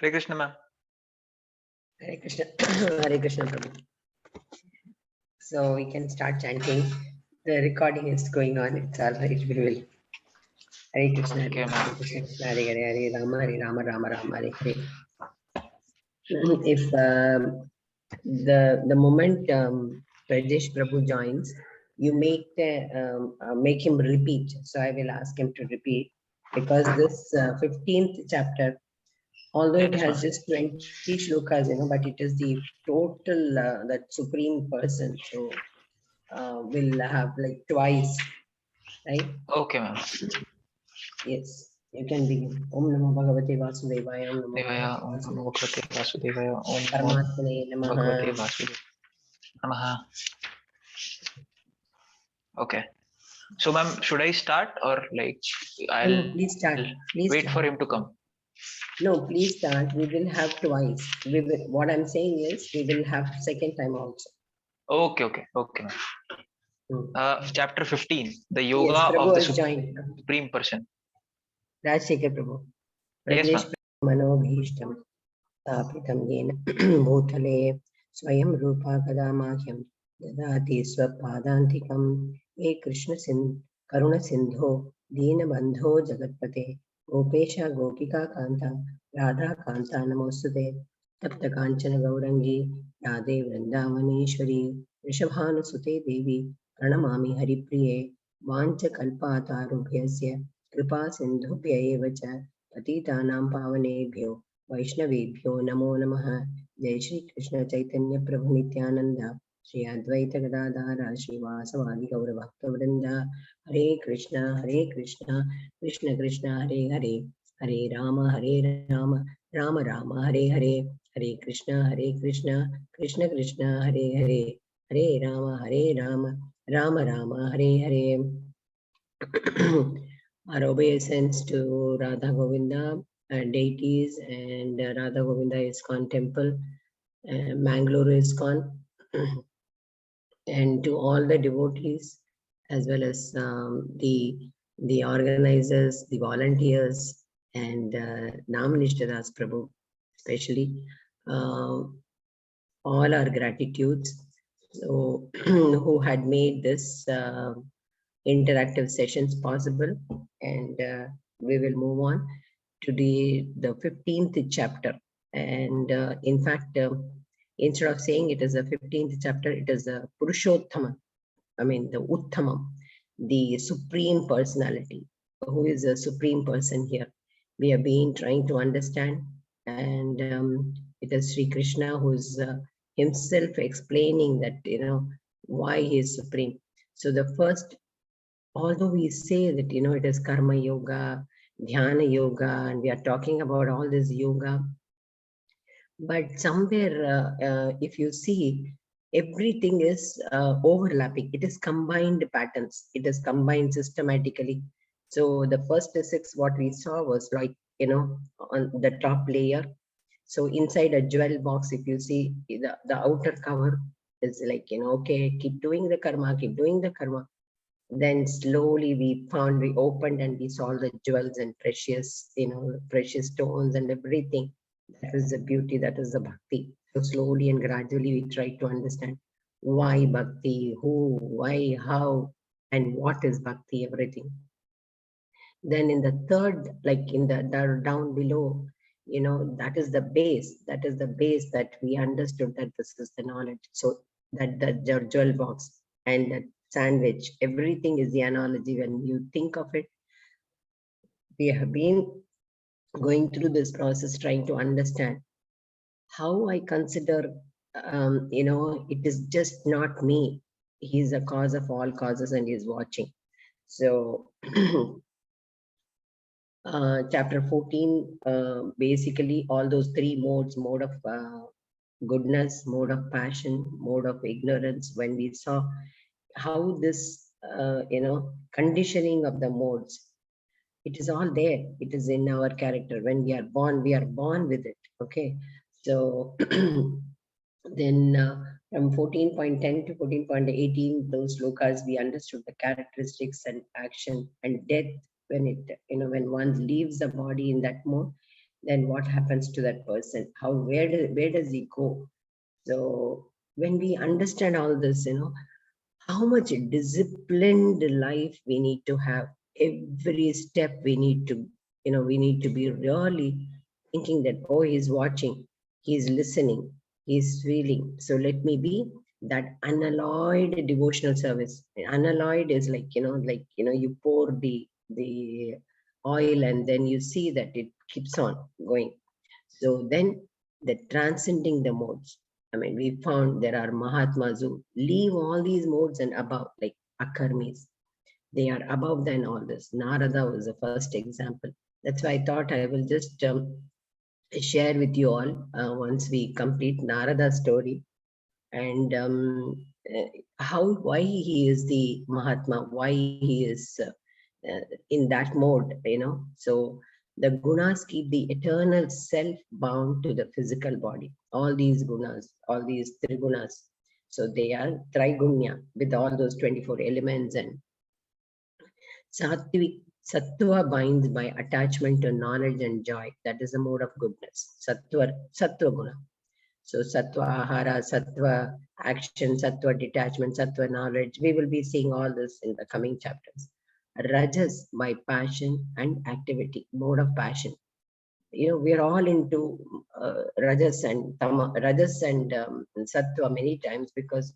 Hare Krishna, ma'am. Hare Krishna, Hare Krishna, Prabhu. So we can start chanting. The recording is going on. It's all right. We will. Hare Krishna, Okay, Hare ma'am. Krishna, Hare Hare, Hare Rama, Hare Rama, Rama Rama, Hare Hare. If the moment Pradesh Prabhu joins, you make him repeat. So I will ask him to repeat because this 15th chapter, although it Yes, has ma'am. just 20 shlokas, but it is the total that supreme person. So we'll have like twice, right? Okay, ma'am. Yes, you can begin. Om Namo Bhagavate Vasudevaya. Om Namo Devaya, Bhagavate Om Namo Vasudevaya. Bhagavate Vasudevaya, Om Namo Paramatmane Bhagavate Namaha. Vasudevaya Namaha. Okay. So, ma'am, should I start or like No, I'll please start. Please wait start. for him to come? No, please start. We will have twice. We will. What I'm saying is, we will have second time also. Okay, okay, okay, ma'am. Chapter 15, the Yoga Yes, Prabhu of the has joined. Supreme Person. Rajshekhar Prabhu. Yes, Pradesh ma'am. Manobhishtam. स्थापितं येन भूतले स्वयं रूपा कदा माह्यं ददाति स्वपादान्तिकं हे करुणसिन्धो दीनबन्धो जगत्पते गोपेश गोपिकान्ता राधाकान्ता नमोऽस्तुते तप्तकाञ्चन गौरङ्गी राधे वृन्दावनेश्वरी वृषभानुसुते देवी प्रणमामि हरिप्रिये वाञ्छकल्पातारुभ्यस्य कृपा सिन्धुभ्य एव च पतितानां पावनेभ्यो वैष्णवेभ्यो नमो नमः। जय श्री कृष्ण चैतन्य प्रभु नित्यानंद श्री अद्वैत गदाधर श्रीवासवादि गौर भक्तवृंद हरे Krishna Krishna Krishna Hare Hare Hare Ram Ram Ram Hare Hare Hare Krishna Krishna Krishna Hare Hare Hare Ram Ram Ram Hare Hare. Our obeisance to Radha Govinda deities and Radha Govinda ISKCON temple, Mangalore ISKCON, and to all the devotees as well as the organizers, the volunteers, and Namanishtadas Prabhu, especially all our gratitudes. So, who had made this interactive sessions possible, and we will move on to the 15th chapter. And in fact, instead of saying it is a 15th chapter, it is a Purushottama, I mean the Uttamam, the supreme personality. Who is a supreme person here? We have been trying to understand, and it is Sri Krishna who is himself explaining that, why he is supreme. So the first, although we say that, it is karma yoga, dhyana yoga, and we are talking about all this yoga, but somewhere, if you see, everything is overlapping. It is combined patterns. It is combined systematically. So the first six, what we saw was like, on the top layer. So inside a jewel box, if you see the outer cover is like, okay, keep doing the karma, keep doing the karma. Then slowly we opened and we saw the jewels and precious, precious stones and everything. That is the beauty, that is the bhakti. So slowly and gradually we try to understand why bhakti, who, why, how, and what is bhakti, everything. Then in the third, like in the down below, that is the base. That is the base that we understood that this is the knowledge. So that the jewel box and that sandwich, everything is the analogy. When you think of it, we have been going through this process trying to understand how I consider, it is just not me. He's a cause of all causes and he's watching. So chapter 14, basically all those three modes, mode of goodness, mode of passion, mode of ignorance, when we saw how this, conditioning of the modes, it is all there. It is in our character. When we are born with it. Okay. So then from 14.10 to 14.18, those slokas, we understood the characteristics and action and death when it, when one leaves the body in that mode, then what happens to that person? Where does he go? So when we understand all this, how much disciplined life we need to have. Every step we need to, we need to be really thinking that, oh, he's watching, he's listening, he's feeling. So let me be that unalloyed devotional service. Unalloyed is like, you pour the oil and then you see that it keeps on going. So then the transcending the modes. I mean, we found there are Mahatmas who leave all these modes and above, like Akarmis. They are above than all this. Narada was the first example. That's why I thought I will just share with you all once we complete Narada's story, and why he is the Mahatma, why he is in that mode, So the gunas keep the eternal self bound to the physical body. All these gunas, all these trigunas. So they are trigunya with all those 24 elements, and sattvic, sattva binds by attachment to knowledge and joy. That is a mode of goodness. Sattva guna. So sattva ahara, sattva action, sattva detachment, sattva knowledge. We will be seeing all this in the coming chapters. Rajas by passion and activity, mode of passion. We are all into rajas and sattva many times because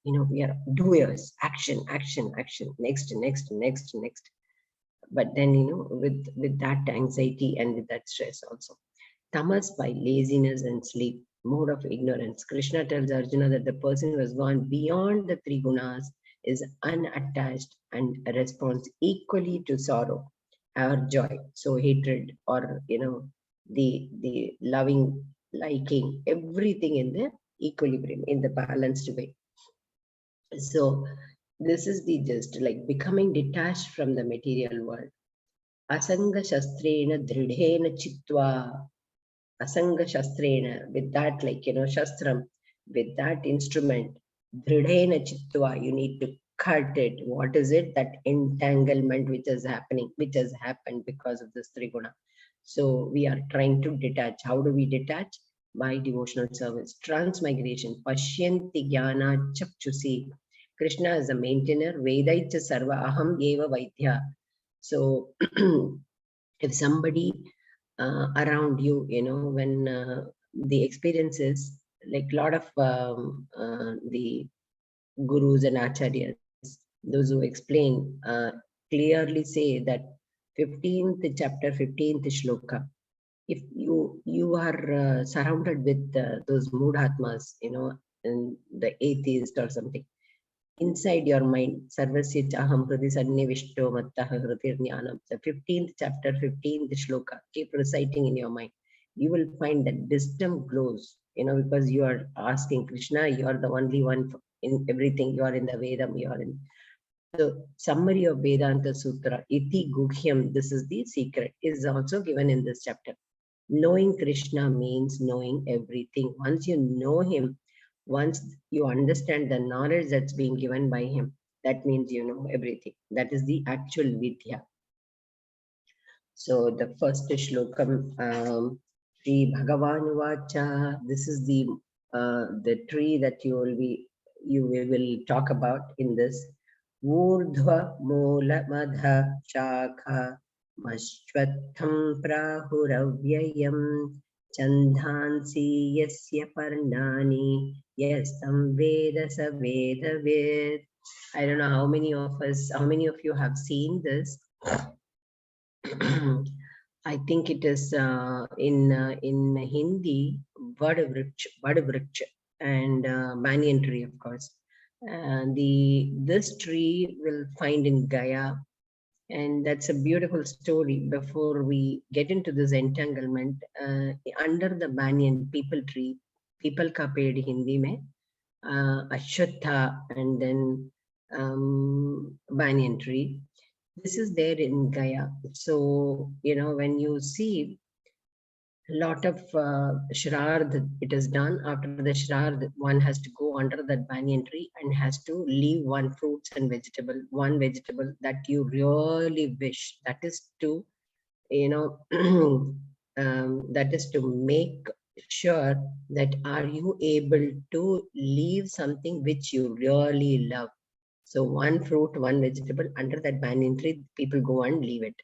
we are doers, action, action, action, next, next, next, next. But then with that anxiety and with that stress also. Tamas by laziness and sleep, mode of ignorance. Krishna tells Arjuna that the person who has gone beyond the three gunas is unattached and responds equally to sorrow or joy. So hatred or the loving, liking, everything in the equilibrium, in the balanced way. So this is the just like becoming detached from the material world. Asanga shastrena dridhena chitva. Asanga shastrena, with that, shastram, with that instrument, dridhena chitva, you need to cut it. What is it? That entanglement which is happening, which has happened because of this triguna. So we are trying to detach. How do we detach? By devotional service. Transmigration. Pashyanti jnana chakchusi. Krishna is a maintainer. Vedaicha sarva aham eva vaidya. So if somebody around you, when the experiences, like a lot of the gurus and acharyas, those who explain, clearly say that 15th chapter, 15th shloka, if you are surrounded with those moodhatmas, and the atheist or something, inside your mind, Sarvasya Chaham Hridi Sannivishto Mattaha Hridir Jnanam. The 15th chapter, 15th shloka, keep reciting in your mind. You will find that wisdom glows, because you are asking Krishna, you are the only one in everything. You are in the Vedam, you are in. So, summary of Vedanta Sutra, Iti Guhyam, this is the secret, is also given in this chapter. Knowing Krishna means knowing everything. Once you know him, once you understand the knowledge that's being given by him, that means you know everything. That is the actual vidya. So the first shlokam, Sri Bhagavan Vacha, this is the tree that you will talk about in this. Urdhva Moola Madha Shakha Mashvatham Prahuravyayam Chandhansi Yasya Parnani Yasam Veda Sa Veda Ved. I don't know how many of you have seen this. I think it is in Hindi, Vadavriksha and banyan tree, of course. This tree will find in Gaya, and that's a beautiful story. Before we get into this entanglement, under the banyan people tree, people ka ped Hindi mein, Ashwatha and then banyan tree. This is there in Gaya. So, when you see a lot of Shrad, it is done. After the Shrad, one has to go under that banyan tree and has to leave one fruits and one vegetable that you really wish. That is to, that is to make sure that are you able to leave something which you really love. So one fruit, one vegetable under that banyan tree, people go and leave it.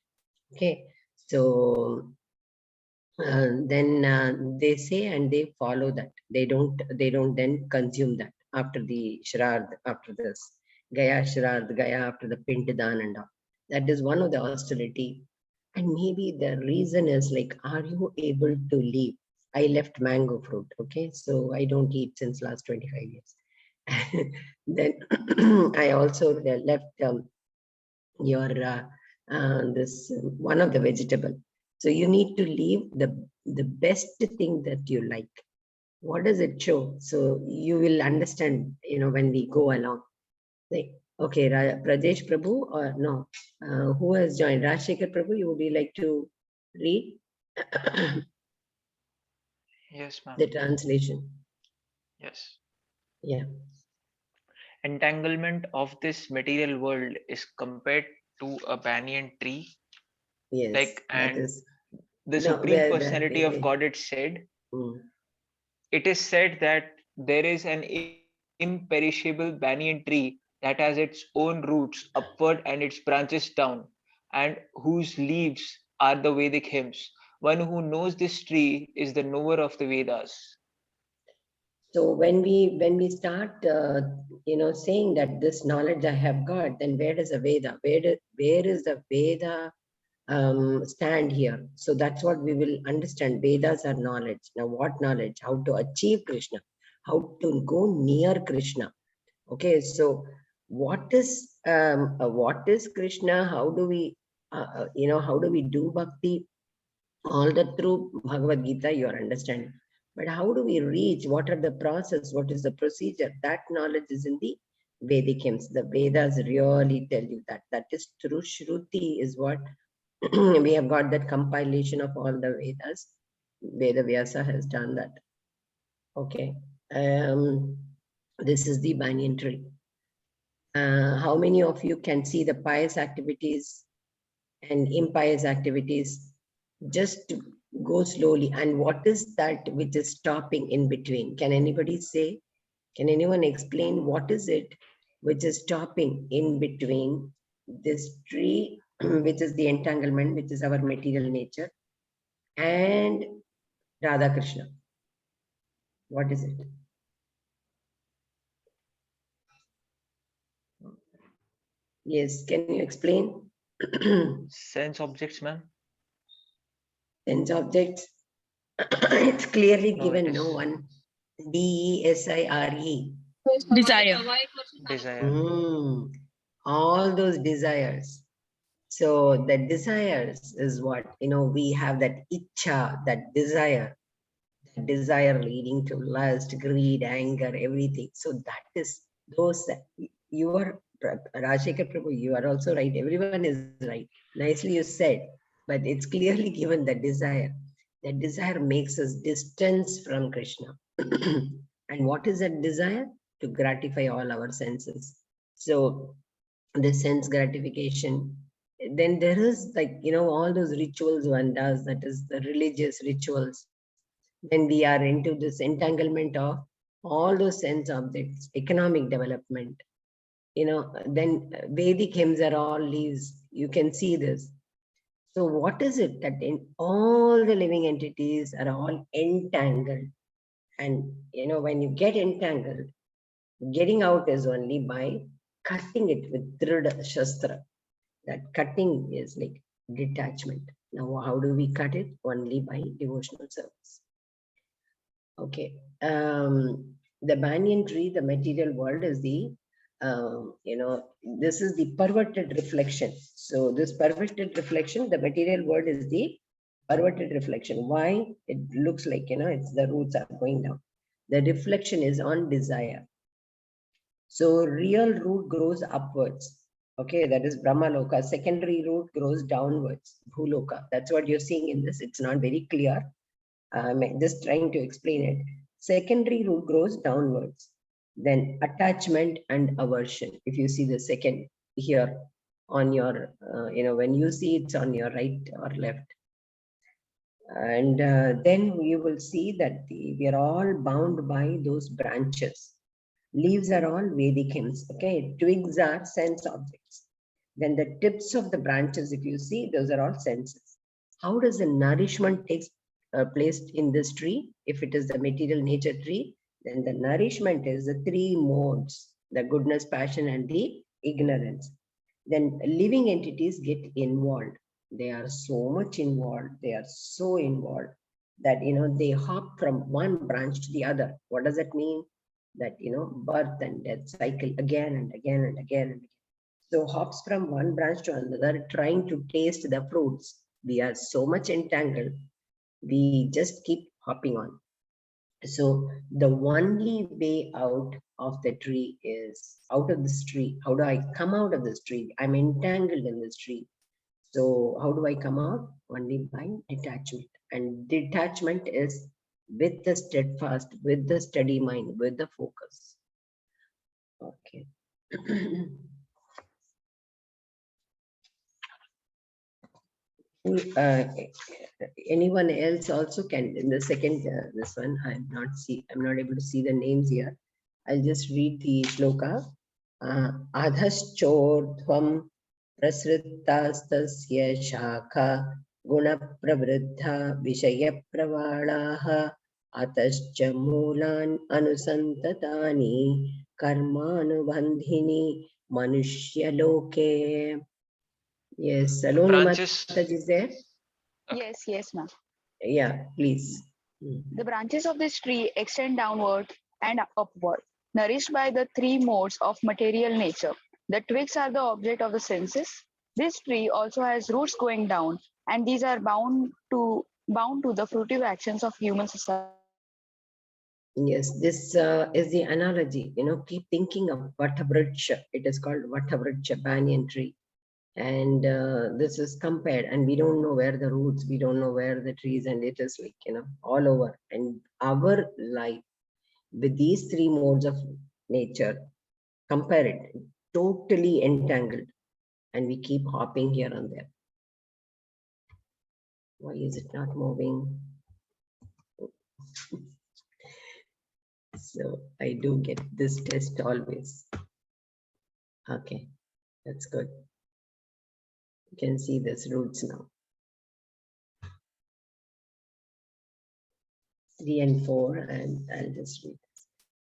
Okay, so then they say and they follow that. They don't then consume that after the Shrad, after this Gaya Shrad, Gaya after the Pintadan and all. That is one of the austerity. And maybe the reason is like, are you able to leave? I left mango fruit, okay? So I don't eat since last 25 years. Then I also left your this one of the vegetable. So you need to leave the best thing that you like. What does it show? So you will understand, when we go along. Like, okay, Pradesh Prabhu or no? Who has joined? Rajshekhar Prabhu, you would you like to read Yes, ma'am. the translation? Yes. Yeah. Entanglement of this material world is compared to a banyan tree. Yes. Like, That and is the no. Supreme Personality of Godhead said, it is said that there is an imperishable banyan tree that has its own roots upward and its branches down, and whose leaves are the Vedic hymns. One who knows this tree is the knower of the Vedas. So when we start, saying that this knowledge I have got, then where does the Veda? Where is the Veda stand here? So that's what we will understand. Vedas are knowledge. Now, what knowledge? How to achieve Krishna? How to go near Krishna? Okay, so what is Krishna? How do we, how do we do bhakti? All that through Bhagavad Gita, you are understanding. But how do we reach? What are the process? What is the procedure? That knowledge is in the Vedic hymns. The Vedas really tell you that. That is through Shruti is what we have got, that compilation of all the Vedas. Veda Vyasa has done that. Okay. This is the banyan tree. How many of you can see the pious activities and impious activities? Just go slowly. And what is that which is stopping in between? Can anybody say? Can anyone explain what is it which is stopping in between this tree, which is the entanglement, which is our material nature, and Radha Krishna? What is it? Yes, can you explain? Sense objects, ma'am? Sense objects. It's clearly No, given, it is no one. DESIRE. Desire. desire. All those desires. So the desires is what, we have that itcha, that desire leading to lust, greed, anger, everything. So that is those that you are, Rajshekhar Prabhu, you are also right. Everyone is right. Nicely you said, but it's clearly given the desire. That desire makes us distance from Krishna. And what is that desire? To gratify all our senses. So the sense gratification. Then there is all those rituals one does, that is the religious rituals. Then we are into this entanglement of all those sense objects, economic development. Then Vedic hymns are all leaves. You can see this. So what is it that in all the living entities are all entangled? And when you get entangled, getting out is only by cutting it with Dhrida Shastra. That cutting is like detachment. Now, how do we cut it? Only by devotional service. Okay. The banyan tree, the material world is the, this is the perverted reflection. So this perverted reflection, the material world is the perverted reflection. Why? It looks like, it's the roots are going down. The reflection is on desire. So real root grows upwards. Okay, that is Brahmaloka. Secondary root grows downwards, Bhuloka. That's what you're seeing in this. It's not very clear. I'm just trying to explain it. Secondary root grows downwards. Then attachment and aversion. If you see the second here on your, when you see it's on your right or left. And then you will see that we are all bound by those branches. Leaves are all Vedic hymns. Okay, twigs are sense objects. Then the tips of the branches, if you see, those are all senses. How does the nourishment takes place in this tree? If it is the material nature tree, then the nourishment is the three modes: the goodness, passion, and the ignorance. Then living entities get involved. They are so much involved. They are so involved that they hop from one branch to the other. What does that mean? That birth and death cycle again and again and again and again. So hops from one branch to another, trying to taste the fruits. We are so much entangled. We just keep hopping on. So the only way out of the tree is out of this tree. How do I come out of this tree? I'm entangled in this tree. So how do I come out? Only by detachment. And detachment is with the steadfast, with the steady mind, with the focus. Okay. Anyone else also can in the second this one I'm not able to see the names here. I'll just read the shloka. Adhaschordhvam prasrittastasya shakha guna pravriddha vishaya pravalaha atascha moolan anusantatani karmanubandhini manushya loke. Yes, Saloni Mataji is there? Yes, ma'am. Yeah, please. The branches of this tree extend downward and upward, nourished by the three modes of material nature. The twigs are the object of the senses. This tree also has roots going down, and these are bound to the fruitive actions of human society. Yes, this is the analogy. Keep thinking of Vatavriksha. It is called Vatavriksha, banyan tree. And this is compared, and we don't know where the roots, we don't know where the trees, and it is like, all over. And our life with these three modes of nature, compare it, totally entangled, and we keep hopping here and there. Why is it not moving? So I do get this test always. Okay, that's good. You can see this roots now. 3 and 4, and I'll just read.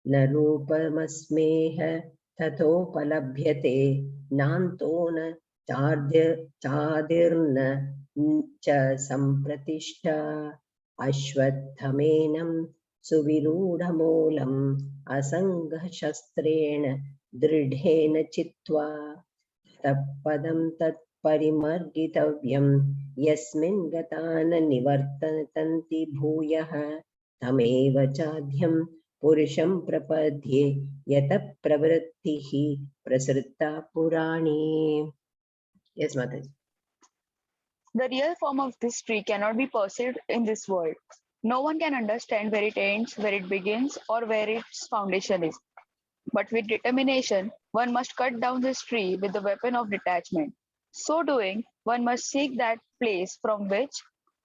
Narupamasmeha tathopalabhyate nanto na chadirna cha sampratishta ashwattamenam suvirudhamolam asangha shastrena dridhena chitva tappadam tat parimargitavyam yasmin gatana nivartantanti bhuyah tameva chadhyam Purusham prapadhye yata pravrittihi prasritta purani. Yes, Mataji. The real form of this tree cannot be perceived in this world. No one can understand where it ends, where it begins, or where its foundation is. But with determination, one must cut down this tree with the weapon of detachment. So doing, one must seek that place from which,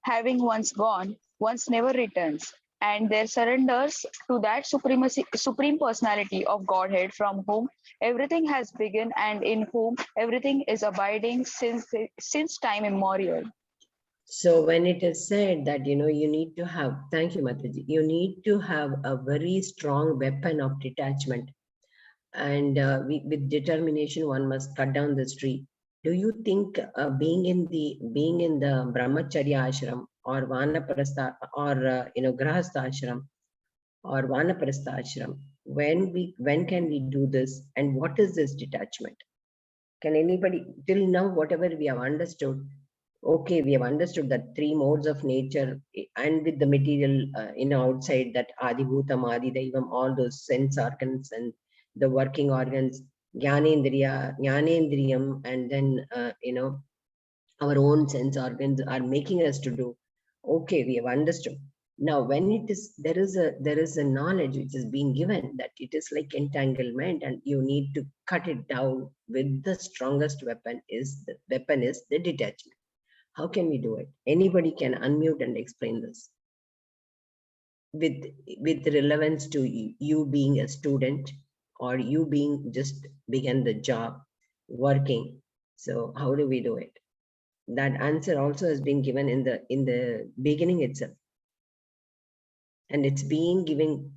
having once gone, once never returns, and there surrenders to that supreme personality of Godhead from whom everything has begun and in whom everything is abiding since time immemorial. So when it is said that, you need to have, thank you, Mataji, you need to have a very strong weapon of detachment. And with determination, one must cut down this tree. Do you think being in the brahmacharya ashram or vanaprastha or grahastha ashram or vanaprastha ashram, when can we do this, and what is this detachment? Can anybody, till now, whatever we have understood, okay, we have understood that three modes of nature, and with the material outside, that adibhutam, adidaivam, all those sense organs and the working organs, jnanendriyam, and then our own sense organs are making us to do. Okay, we have understood. Now, when it is, there is a knowledge which is being given that it is like entanglement, and you need to cut it down with the strongest weapon. The detachment. How can we do it? Anybody can unmute and explain this with relevance to you being a student or you being just began the job working. So how do we do it? That answer also has been given in the beginning itself, and it's being given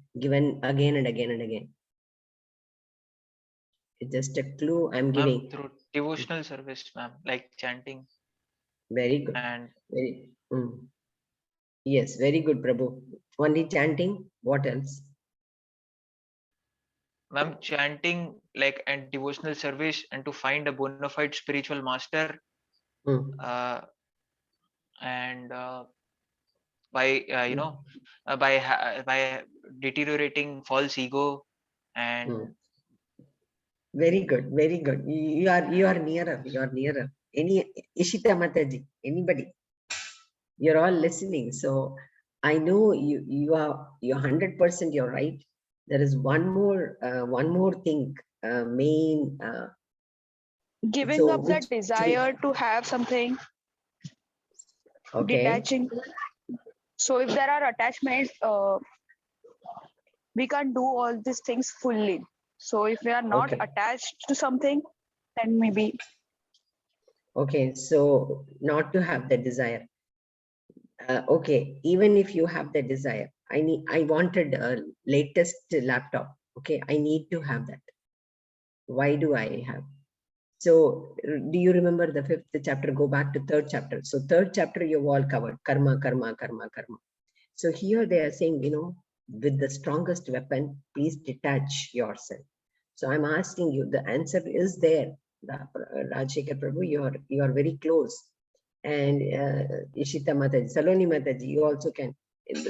again and again and again. It's just a clue I'm giving. Through devotional service, ma'am, like chanting. Very good. And yes, very good, Prabhu. Only chanting. What else? ma'am, chanting like and devotional service, and to find a bona fide spiritual master, and by by deteriorating false ego, and very good, very good. You are nearer. You are nearer. Any Ishita Mataji, anybody? You're all listening. So I know you're 100%. You're right. There is one more thing. Main. Giving up the desire to have something. Okay. Detaching. So if there are attachments, we can't do all these things fully. So if we are not attached to something, then maybe. Okay, so not to have the desire. Okay, even if you have the desire, I wanted a latest laptop. Okay, I need to have that. Why do I have? So do you remember the 5th chapter? Go back to 3rd chapter. So 3rd chapter you've all covered karma, karma, karma, karma. So here they are saying, with the strongest weapon, please detach yourself. So I'm asking you, the answer is there. Rajshekar Prabhu, you are very close. And Ishita Mataji, Saloni Mataji, you also can.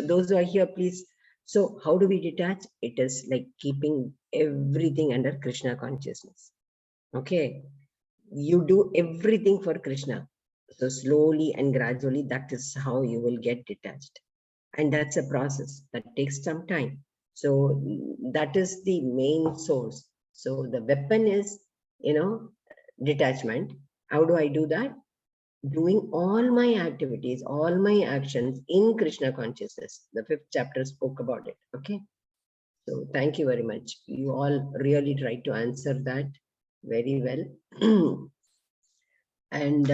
Those who are here, please. So how do we detach? It is like keeping everything under Krishna consciousness. Okay. You do everything for Krishna. So slowly and gradually, that is how you will get detached. And that's a process that takes some time. So that is the main source. So the weapon is, detachment. How do I do that? Doing all my activities, all my actions in Krishna consciousness. The 5th chapter spoke about it. Okay. So thank you very much. You all really tried to answer that very well. And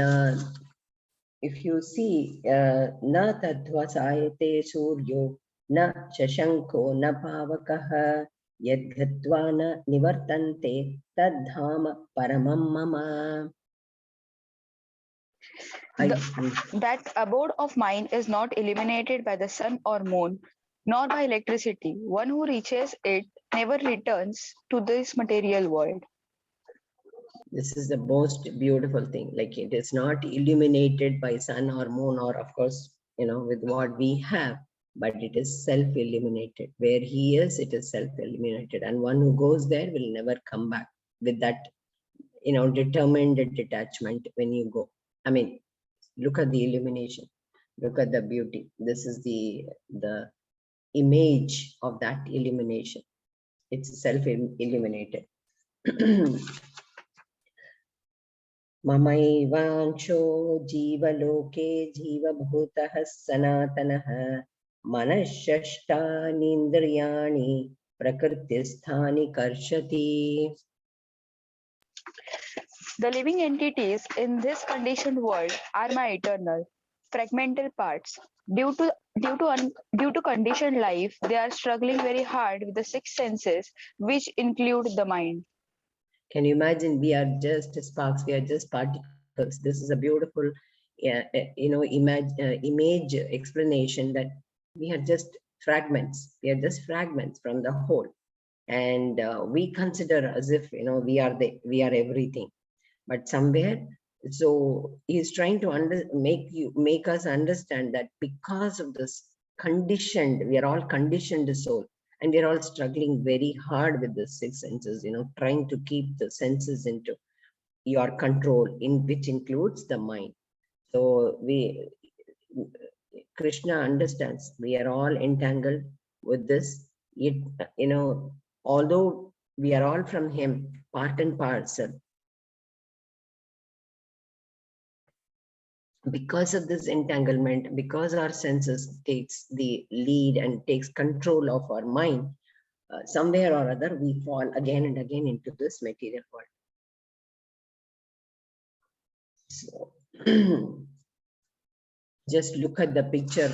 if you see, na tadvasayate suryo, na shashanko, na pavakaha, yadghatva na nivartante, tadhama paramam mama. That abode of mine is not illuminated by the sun or moon, nor by electricity. One who reaches it never returns to this material world. This is the most beautiful thing. Like, it is not illuminated by sun or moon, or of course, with what we have, but it is self-illuminated. Where he is, it is self-illuminated. And one who goes there will never come back with that, determined detachment when you go. I mean, look at the illumination. Look at the beauty. This is the image of that illumination. It's self-illuminated. Mamaivancho jivaloke jivabhutah sanatanah manashashtanindriyani prakritisthani karshati. The living entities in this conditioned world are my eternal, fragmental parts. Due to conditioned life, they are struggling very hard with the 6 senses, which include the mind. Can you imagine? We are just sparks. We are just particles. This is a beautiful, image explanation that we are just fragments. We are just fragments from the whole, and we consider as if we are everything. But somewhere, so he's trying to make us understand that because of this conditioned, we are all conditioned soul, and we're all struggling very hard with the 6 senses, trying to keep the senses into your control, in which includes the mind. So Krishna understands we are all entangled with this. Although we are all from him, part and parcel. because of this entanglement, because our senses takes the lead and takes control of our mind, somewhere or other, we fall again and again into this material world. So just look at the picture,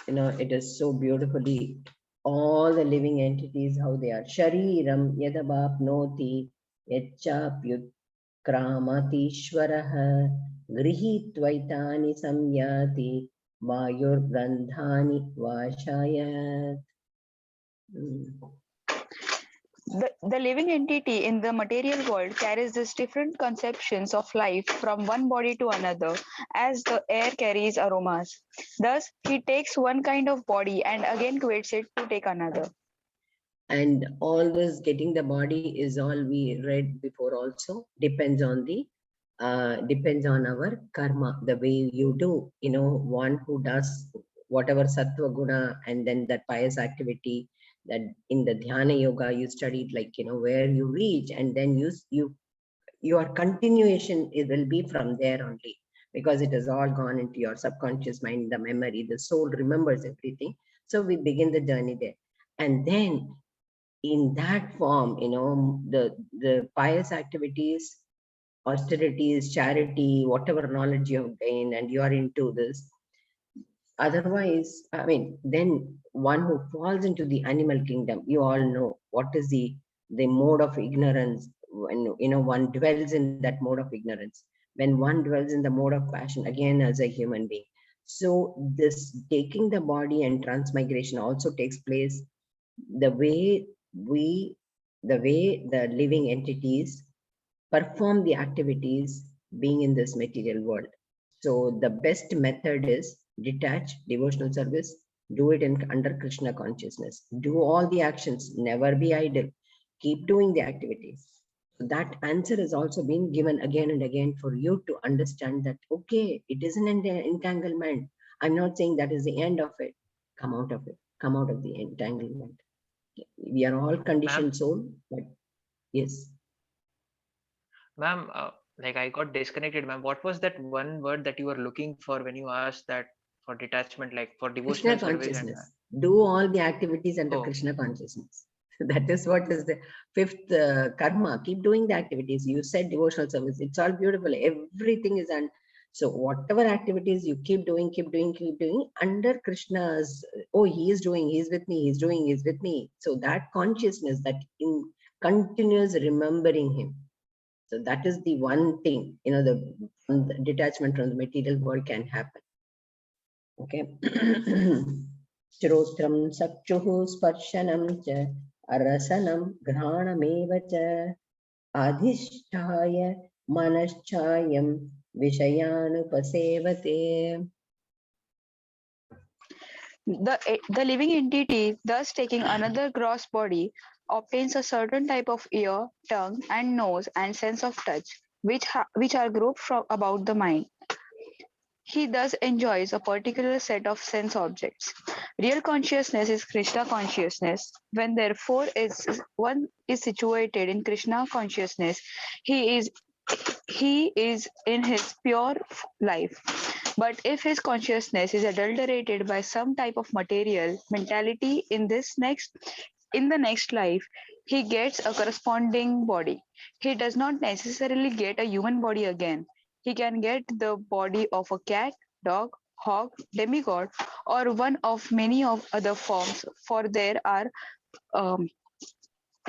it is so beautifully, all the living entities, how they are. Shariram yadabapnoti yachapyut kramatishwaraha grihitvaitani samyati vayurgandhani vashayat. The living entity in the material world carries these different conceptions of life from one body to another, as the air carries aromas. Thus, he takes one kind of body and again quits it to take another. And all this getting the body is all we read before also, depends on our karma, the way you do, one who does whatever sattva guna, and then that pious activity, that in the dhyana yoga you studied, like, where you reach, and then your continuation, it will be from there only, because it has all gone into your subconscious mind, the memory, the soul remembers everything. So we begin the journey there, and then in that form, the pious activities, austerities, charity, whatever knowledge you have gained, and you are into this. Otherwise, then one who falls into the animal kingdom, you all know what is the mode of ignorance. When one dwells in that mode of ignorance, when one dwells in the mode of passion, again as a human being. So this taking the body and transmigration also takes place the way the living entities perform the activities being in this material world. So the best method is detach devotional service, do it under Krishna consciousness, do all the actions, never be idle, keep doing the activities. So that answer is also being given again and again for you to understand that, okay, it is an entanglement. I'm not saying that is the end of it. Come out of it, come out of the entanglement. We are all conditioned soul, but yes. Ma'am, like I got disconnected, ma'am. What was that one word that you were looking for when you asked that for detachment, like for Krishna devotional service and consciousness. Do all the activities under oh, Krishna consciousness. That is what is the fifth karma. Keep doing the activities. You said devotional service. It's all beautiful. Everything is on. So whatever activities you keep doing under Krishna's, oh, he is doing, he's with me, he's doing, he's with me. So that consciousness, that in continuous remembering him. So that is the one thing, the detachment from the material world can happen. Okay. Shrotram sakchuhu sparshanam cha arasanam granameva cha adhishtaya manaschayam vishayanupasevate. The living entity, thus taking another gross body, obtains a certain type of ear, tongue, and nose and sense of touch, which are grouped from about the mind. He thus enjoys a particular set of sense objects. Real consciousness is Krishna consciousness. When therefore one is situated in Krishna consciousness, he is in his pure life. But if his consciousness is adulterated by some type of material mentality in the next life, he gets a corresponding body. He does not necessarily get a human body again. He can get the body of a cat, dog, hog, demigod, or one of many of other forms, for there are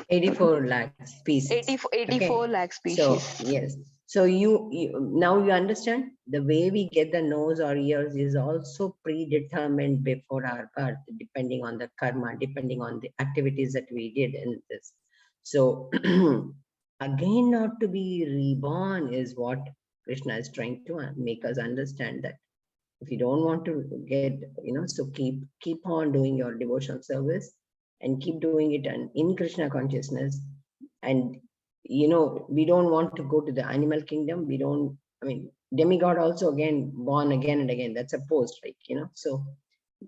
84 lakh species. 84 lakh So species. yes. So you now you understand the way we get the nose or ears is also predetermined before our birth, depending on the karma, depending on the activities that we did in this. So again, not to be reborn is what Krishna is trying to make us understand, that if you don't want to get, so keep on doing your devotional service and keep doing it in Krishna consciousness. And we don't want to go to the animal kingdom. We don't, demigod also again born again and again, that's a post, like, so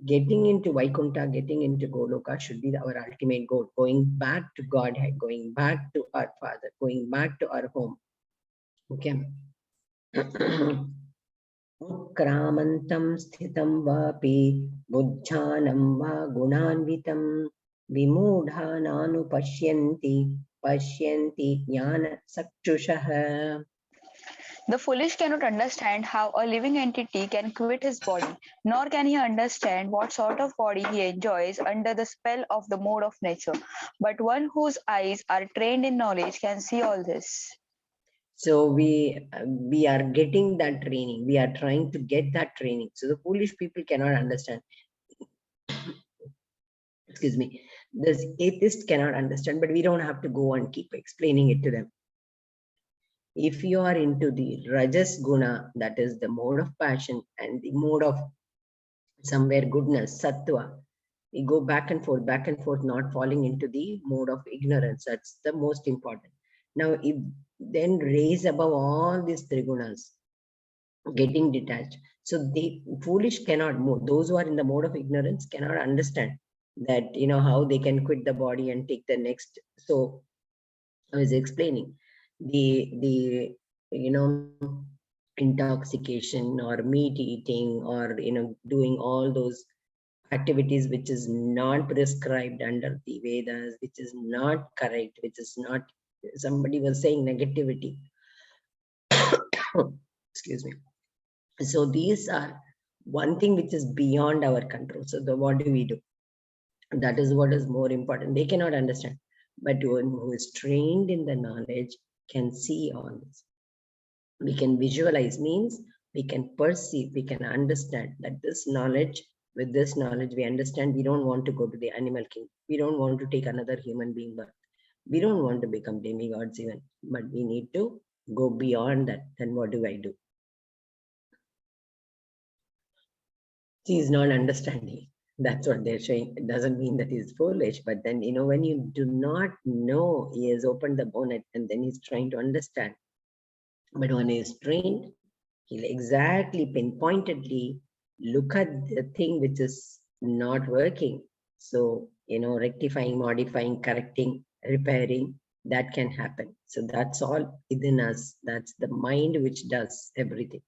getting into Vaikuntha, getting into Goloka should be our ultimate goal, going back to Godhead, going back to our Father, going back to our home. Okay. Utkramantam sthitam vapi buddhanam va gunanvitam vimudhananu pashyanti jnana sakshushaha. The foolish cannot understand how a living entity can quit his body, nor can he understand what sort of body he enjoys under the spell of the mode of nature. But one whose eyes are trained in knowledge can see all this. So we are getting that training. We are trying to get that training. So the foolish people cannot understand. Excuse me. This atheist cannot understand, but we don't have to go and keep explaining it to them. If you are into the rajas guna, that is the mode of passion, and the mode of somewhere goodness, sattva, we go back and forth, not falling into the mode of ignorance. That's the most important. Now, if then raise above all these trigunas, getting detached. So the foolish cannot move. Those who are in the mode of ignorance cannot understand that, how they can quit the body and take the next. So I was explaining the intoxication or meat eating or doing all those activities which is not prescribed under the Vedas, which is not correct, which is not, somebody was saying negativity. Excuse me. So these are one thing which is beyond our control. So what do we do? That is what is more important. They cannot understand. But one who is trained in the knowledge can see all this. We can visualize, means we can perceive, we can understand that this knowledge, with this knowledge, we understand we don't want to go to the animal kingdom. We don't want to take another human being birth. We don't want to become demigods even, but we need to go beyond that. Then what do I do? He is not understanding. That's what they're showing. It doesn't mean that he's foolish, but then, when you do not know, he has opened the bonnet and then he's trying to understand. But when he is trained, he'll exactly pinpointedly look at the thing which is not working. So, rectifying, modifying, correcting, repairing, that can happen. So that's all within us. That's the mind which does everything.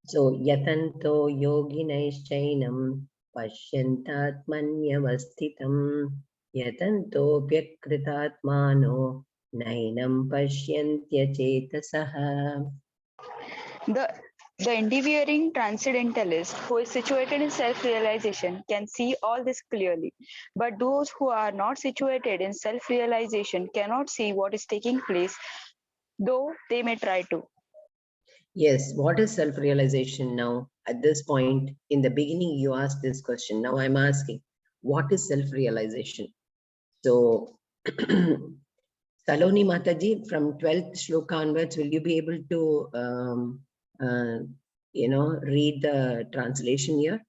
So yatanto yoginaiश्चैनं pasyantatmanyavasthitam yatanto vyakritatmano nainam pasyantyachetasaha. The endeavoring transcendentalist who is situated in self-realization can see all this clearly, but those who are not situated in self-realization cannot see what is taking place, though they may try to. Yes, what is self-realization now? At this point, in the beginning, you asked this question. Now I'm asking, what is self-realization? So, Saloni Mataji, from 12th shloka onwards, will you be able to, read the translation here?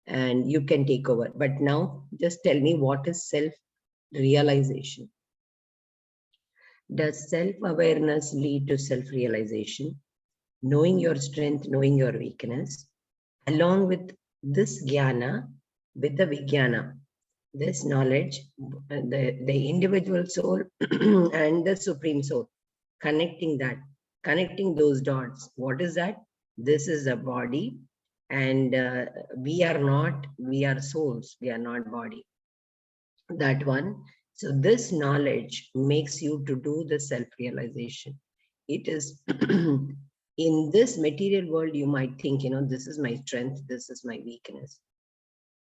And you can take over. But now, just tell me, what is self-realization? Does self-awareness lead to self-realization? Knowing your strength, knowing your weakness, along with this jnana, with the vijnana, this knowledge, the individual soul and the supreme soul, connecting those dots. What is that? This is a body, and we are souls, we are not body. That one. So this knowledge makes you to do the self-realization. It is in this material world, you might think, this is my strength, this is my weakness.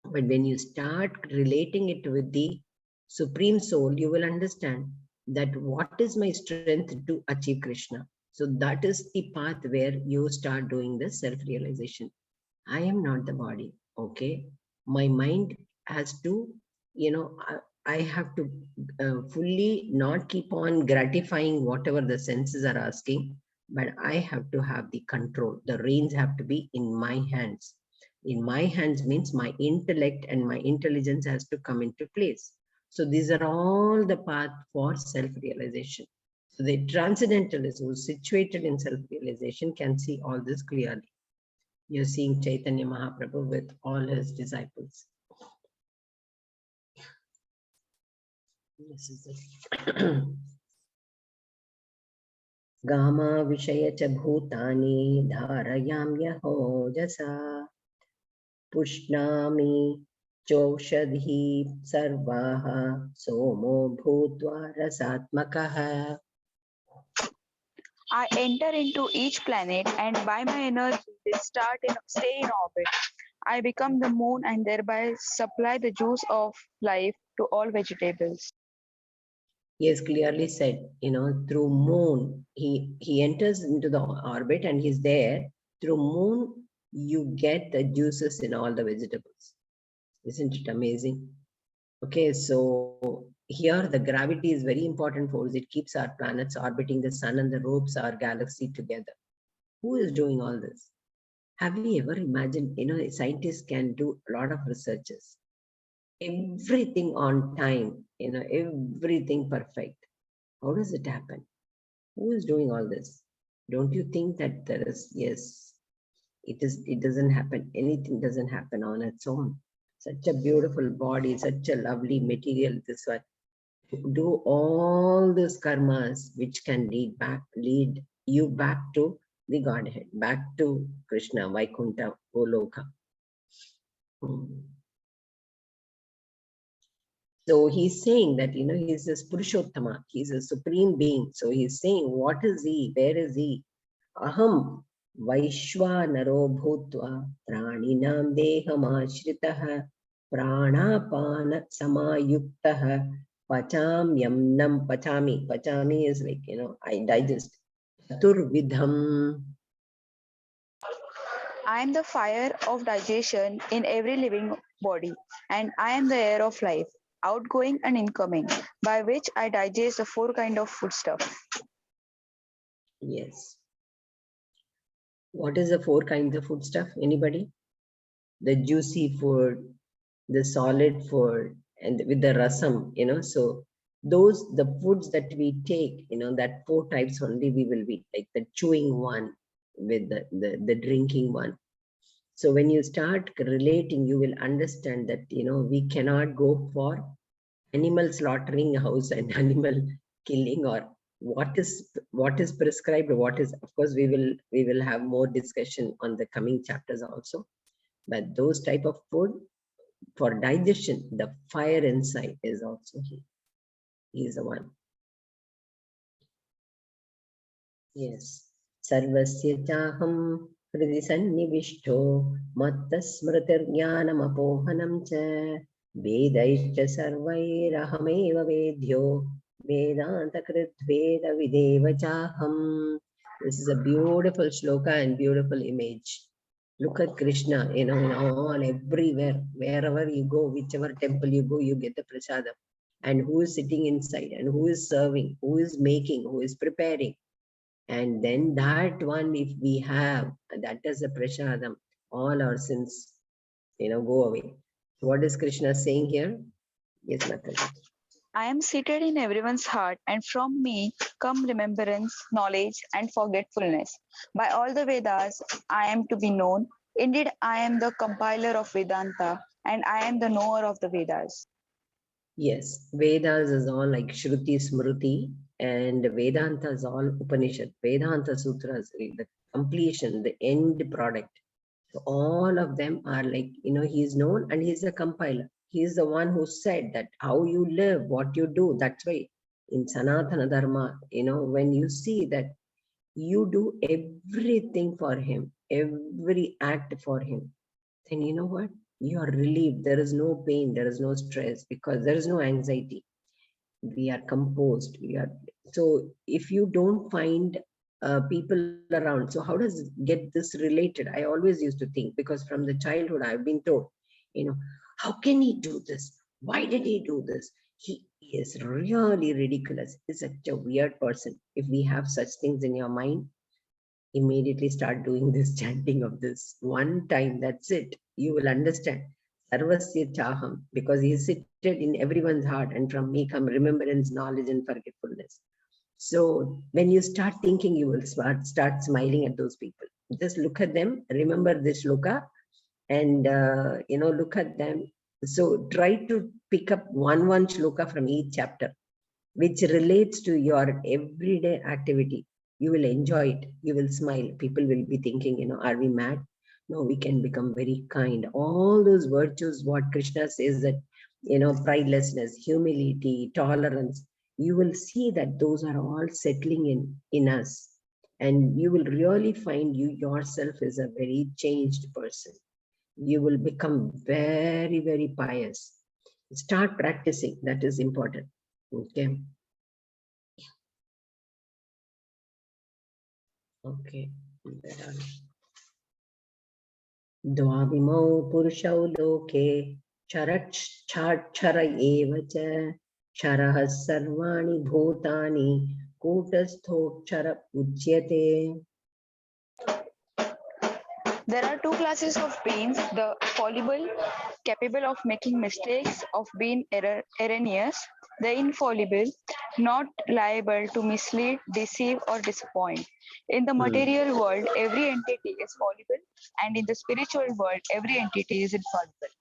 But when you start relating it with the Supreme Soul, you will understand that what is my strength to achieve Krishna. So that is the path where you start doing the self-realization. I am not the body, okay? My mind has to, I have to fully not keep on gratifying whatever the senses are asking, but I have to have the control. The reins have to be in my hands. In my hands means my intellect and my intelligence has to come into place. So these are all the path for self-realization. So the transcendentalist who is situated in self-realization can see all this clearly. You're seeing Chaitanya Mahaprabhu with all his disciples. This is it. Gama Vishaya cha Bhutani Dharayamyahojasa Pushnami Choshadhi Sarvaha Somo Bhutva Rasatmakaha. I enter into each planet and by my energy they stay in orbit. I become the moon and thereby supply the juice of life to all vegetables. He has clearly said, through moon, he enters into the orbit and he's there. Through moon, you get the juices in all the vegetables. Isn't it amazing? Okay, so here the gravity is very important force. It keeps our planets orbiting the sun and the ropes our galaxy together. Who is doing all this? Have you ever imagined, scientists can do a lot of researches. Everything on time, everything perfect. How does it happen? Who is doing all this? Don't you think that there is, yes, it doesn't happen. Anything doesn't happen on its own. Such a beautiful body, such a lovely material, this one. Do all those karmas which can lead you back to the Godhead, back to Krishna, Vaikuntha, Goloka. So he's saying that, he's this Purushottama, he's a supreme being. So he's saying, what is he? Where is he? Aham Vaishwanaro Bhutva Praninam Dehamashritaha Pranapana Samayuktaha Pachamyamnam Pachami. Pachami is like, I digest. Turvidham. I am the fire of digestion in every living body, and I am the air of life, outgoing and incoming, by which I digest the four kinds of foodstuff. Yes. What is the four kinds of foodstuff? Anybody? The juicy food, the solid food, and with the rasam, so the foods that we take, that four types only we will be, like the chewing one with the drinking one. So when you start relating, you will understand that, we cannot go for animal slaughtering house and animal killing, or what is prescribed, what is, of course, we will have more discussion on the coming chapters also. But those type of food, for digestion, the fire inside is also he. He is the one. Yes. Sarvasya chaham hridi sannivishto matta smritir jnanam apohanam cha vedaischa sarvairahameva vedhyo vedanta krit veda videva chaham. This is a beautiful shloka and beautiful image. Look at Krishna, in all, everywhere, wherever you go, whichever temple you go, you get the prasadam. And who is sitting inside, and who is serving, who is making, who is preparing. And then that one, if we have, that is the prasadam, all our sins, go away. What is Krishna saying here? Yes, Mataji. I am seated in everyone's heart, and from me come remembrance, knowledge, and forgetfulness. By all the Vedas, I am to be known. Indeed, I am the compiler of Vedanta, and I am the knower of the Vedas. Yes, Vedas is all like Shruti, Smruti, and Vedanta is all Upanishad. Vedanta Sutras, the completion, the end product. So all of them are like, he is known and he is a compiler. He is the one who said that how you live, what you do. That's why in Sanatana Dharma, when you see that you do everything for him, every act for him, then you know what? You are relieved. There is no pain, there is no stress, because there is no anxiety. We are composed. So if you don't find people around, so how does it get this related? I always used to think, because from the childhood I've been told, how can he do this? Why did he do this? He is really ridiculous. He's such a weird person. If we have such things in your mind, immediately start doing this chanting of this one time. That's it. You will understand. Sarvasya chaham, because he is seated in everyone's heart, and from me come remembrance, knowledge, and forgetfulness. So when you start thinking, you will start smiling at those people. Just look at them, remember this shloka, and look at them. So try to pick up one shloka from each chapter, which relates to your everyday activity. You will enjoy it. You will smile. People will be thinking, are we mad? No, we can become very kind. All those virtues, what Krishna says that, pridelessness, humility, tolerance, you will see that those are all settling in us. And you will really find you yourself is a very changed person. You will become very, very pious. Start practicing. That is important. Okay. Okay. द्वाविमौ पुरुषौ लोके क्षर एव च क्षरः सर्वाणि भूतानि कूटस्थोऽक्षर उच्यते. There are two classes of beings, the fallible, capable of making mistakes, of being erroneous, the infallible, not liable to mislead, deceive, or disappoint. In the material world, every entity is fallible, and in the spiritual world, every entity is infallible.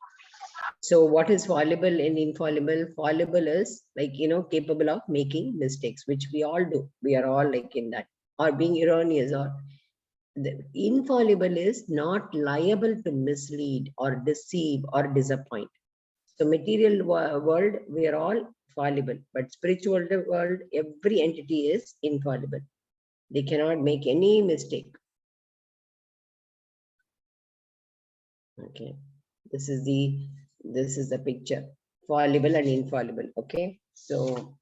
So what is fallible and infallible? Fallible is like, capable of making mistakes, which we all do. We are all like in that, or being erroneous, or the infallible is not liable to mislead or deceive or disappoint. So material world, we are all fallible, but spiritual world, every entity is infallible. They cannot make any mistake. Okay, this is the picture, fallible and infallible. Okay, so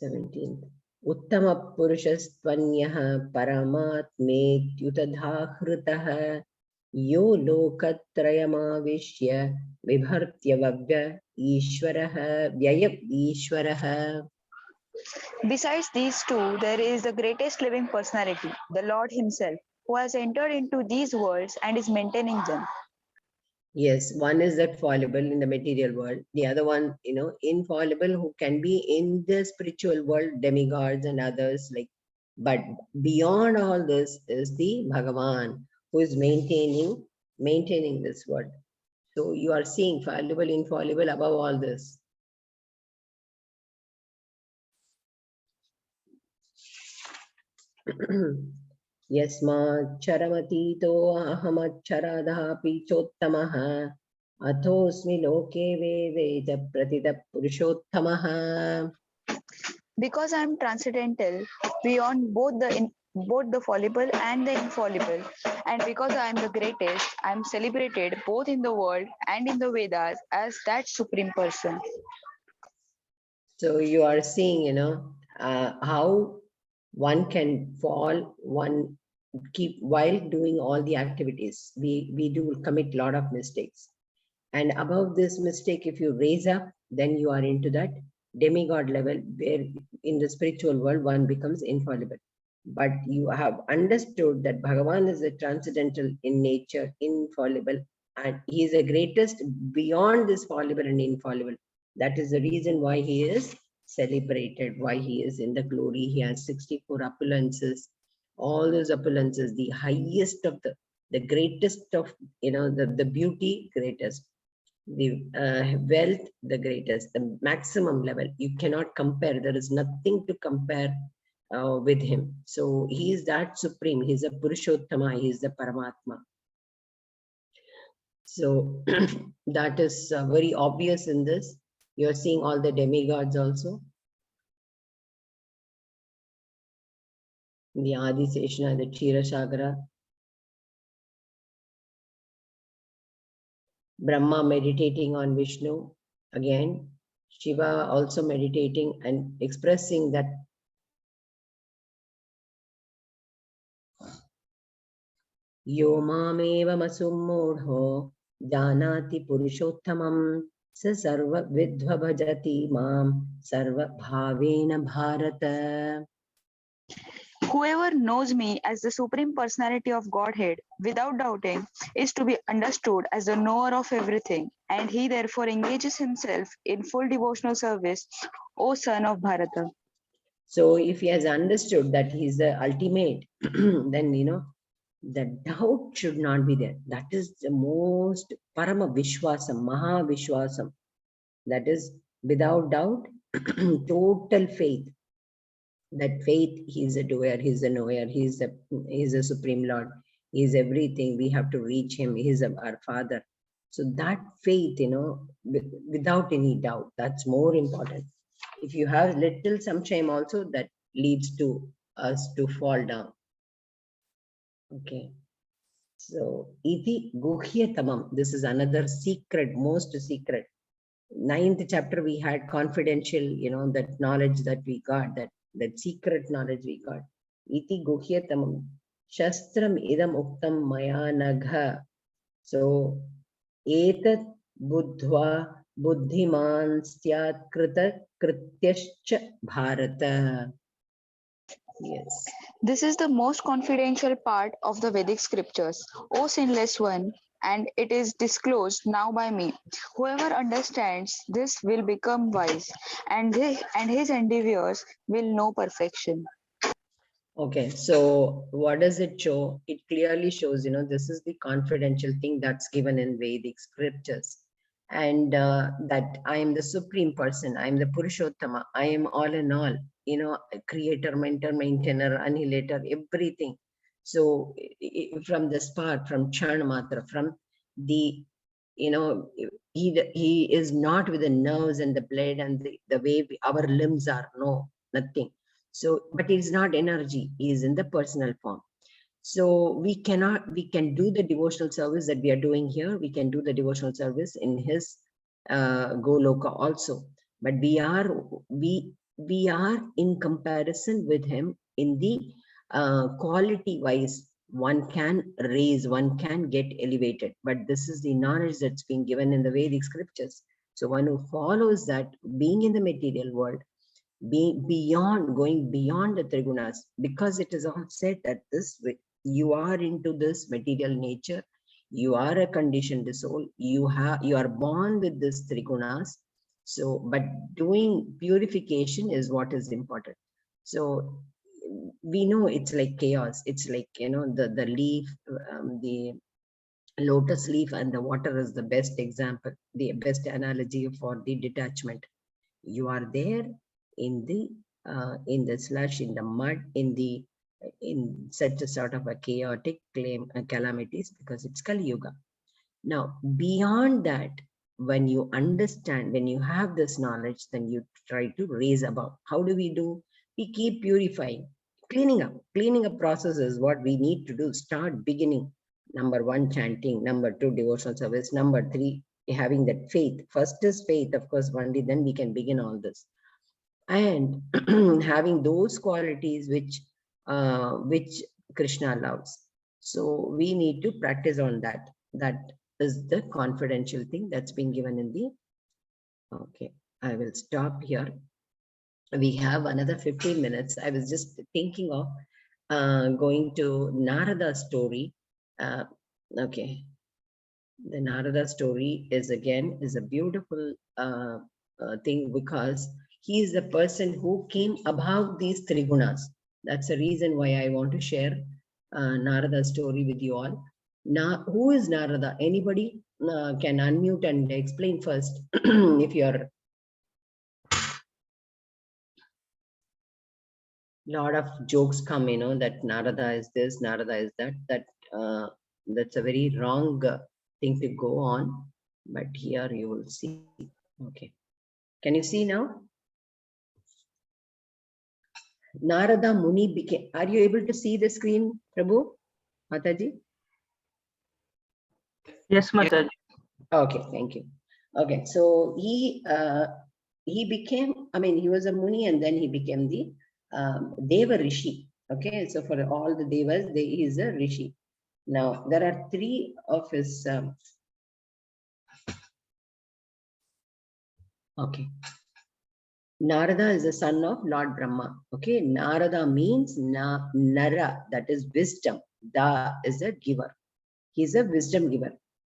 17th. Uttama purushastvanyah paramatmetyutadhahritah yo lokatrayamavishya vibhartyavavya ishwarah vyayap ishwarah. Besides these two, there is the greatest living personality, the Lord Himself, who has entered into these worlds and is maintaining them. Yes, one is that fallible in the material world. The other one, infallible, who can be in the spiritual world, demigods and others. But beyond all this is the Bhagavan, who is maintaining this world. So you are seeing fallible, infallible above all this. यस्माच्चरमतीतो अहमच्चरादापि चोत्तमः अथोऽस्मि लोके वेदे च प्रतितः पुरुषोत्तमः. Because I am transcendental, beyond both the fallible and the infallible, and because I am the greatest, I am celebrated both in the world and in the Vedas as that supreme person. So you are seeing, how one can fall, one keep while doing all the activities. We do commit a lot of mistakes. And above this mistake, if you raise up, then you are into that demigod level, where in the spiritual world, one becomes infallible. But you have understood that Bhagavan is the transcendental in nature, infallible, and he is the greatest beyond this fallible and infallible. That is the reason why he is celebrated, why he is in the glory. He has 64 opulences, all those opulences, the highest of the greatest of, the beauty, greatest, the wealth, the greatest, the maximum level. You cannot compare. There is nothing to compare with him. So he is that supreme. He is a Purushottama. He is the Paramatma. So that is very obvious in this. You are seeing all the demigods also. The Adi Seshana, the Kshirasagara. Brahma meditating on Vishnu. Again, Shiva also meditating and expressing that Yo mameva masummodho janati purushottamam sa sarva vidva bhajati mam sarva bhavena bharata. Whoever knows me as the Supreme Personality of Godhead without doubting is to be understood as the knower of everything, and he therefore engages himself in full devotional service, O son of Bharata. So if he has understood that he is the ultimate, then the doubt should not be there. That is the most Parama Vishwasam, Maha Vishwasam. That is without doubt, total faith. That faith, he's a doer, he's a knower, he's a Supreme Lord, he's everything. We have to reach him. He's our Father. So that faith, without any doubt, that's more important. If you have little some shame also, that leads to us to fall down. Okay. So, iti guhyatamam. This is another secret, most secret. 9th chapter, we had confidential, that knowledge that we got, that secret knowledge we got. Iti guhyatamam. Shastram idam uktam maya nagha. So, etat buddhva buddhiman syat krita krityascha bharata. Yes. This is the most confidential part of the Vedic scriptures. O sinless one, and it is disclosed now by me. Whoever understands this will become wise, and his endeavors will know perfection. Okay, so what does it show? It clearly shows, this is the confidential thing that's given in Vedic scriptures. And that I am the supreme person, I am the Purushottama, I am all in all, creator, mentor, maintainer, annihilator, everything. So from the spark, from Charnamatra, from the, he is not with the nerves and the blood and the way our limbs are, no, nothing. So, but it's not energy, he is in the personal form. So we can do the devotional service that we are doing here. We can do the devotional service in his Goloka also. But we are in comparison with him in the quality wise. One can raise, one can get elevated. But this is the knowledge that's been given in the Vedic scriptures. So one who follows that, being in the material world, going beyond the trigunas, because it is all said that you are into this material nature, you are a conditioned soul, you are born with this trigunas. So, but doing purification is what is important. So we know it's like chaos. It's like, the leaf, the lotus leaf and the water is the best example, the best analogy for the detachment. You are there in the slush, in the mud, in such a sort of a chaotic calamities, because it's Kali Yuga. Now, beyond that, when you understand, when you have this knowledge, then you try to raise above. How do? We keep purifying, cleaning up process is what we need to do. Start beginning. Number 1, chanting. Number 2, devotional service. Number 3, having that faith. First is faith, of course, only then we can begin all this. And having those qualities which Krishna loves. So we need to practice on that. That is the confidential thing that's been given in the. Okay, I will stop here. We have another 15 minutes. I was just thinking of going to Narada story. Okay, the Narada story is a beautiful thing, because he is the person who came above these trigunas. That's the reason why I want to share Narada story with you all. Now, who is Narada? Anybody can unmute and explain first. If you're lot of jokes come, that Narada is this, Narada is that. That's a very wrong thing to go on. But here you will see. Okay, can you see now? Narada Muni became. Are you able to see the screen, Prabhu? Mataji? Yes, Mataji. Okay, thank you. Okay, so he became. I mean, he was a Muni, and then he became the Deva Rishi. Okay, so for all the Devas, he is a Rishi. Now there are 3 of his. Okay. Narada is the son of Lord Brahma. Okay, Narada means Nara, that is wisdom. Da is a giver. He is a wisdom giver,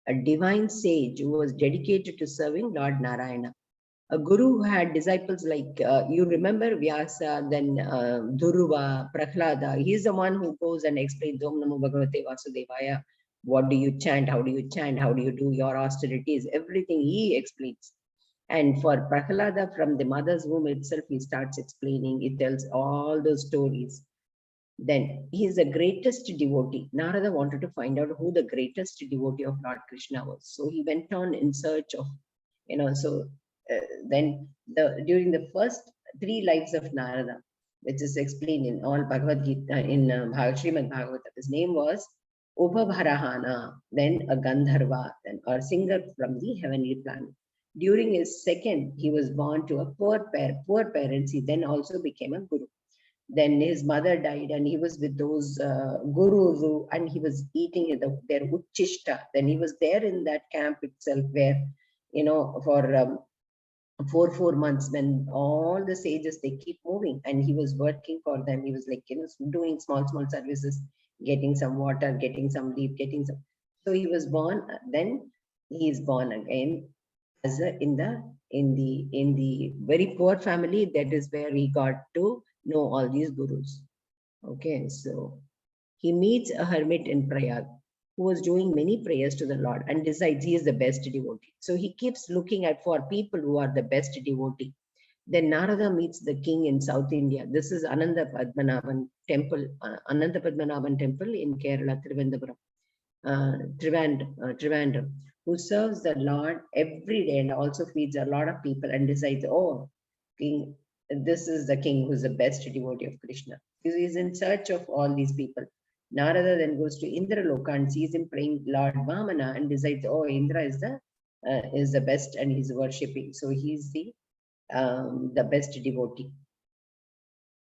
a divine sage who was dedicated to serving Lord Narayana. A guru who had disciples like, you remember Vyasa, then Dhruva, Prahlada. He is the one who goes and explains Om Namo Bhagavate Vasudevaya. What do you chant? How do you chant? How do you do your austerities? Everything he explains. And for Prahalada, from the mother's womb itself, he starts explaining, he tells all those stories. Then he is the greatest devotee. Narada wanted to find out who the greatest devotee of Lord Krishna was. So he went on in search of, then during the first 3 lives of Narada, which is explained in all Bhagavad Gita, in Srimad Bhagavatam, his name was Upabharahana, then a Gandharva, then a singer from the heavenly planet. During his second, he was born to a poor parents. He then also became a guru. Then his mother died, and he was with those gurus, and he was eating their uchishta. Then he was there in that camp itself, where for 4 months, when all the sages, they keep moving, and he was working for them. He was like doing small services, getting some water, getting some leaf, getting some. So he was born. Then he is born again as in the very poor family. That is where he got to know all these gurus. Okay, so he meets a hermit in Prayag who was doing many prayers to the Lord and decides he is the best devotee. So he keeps looking at for people who are the best devotee. Then Narada meets the king in South India. This is Ananda Padmanabhan temple, in Kerala, Trivandrum, who serves the Lord every day and also feeds a lot of people and decides, oh, king, this is the king who's the best devotee of Krishna. He is in search of all these people. Narada then goes to Indraloka and sees him praying Lord Vamana and decides, oh, Indra is the best, and he's worshipping. So he's the best devotee.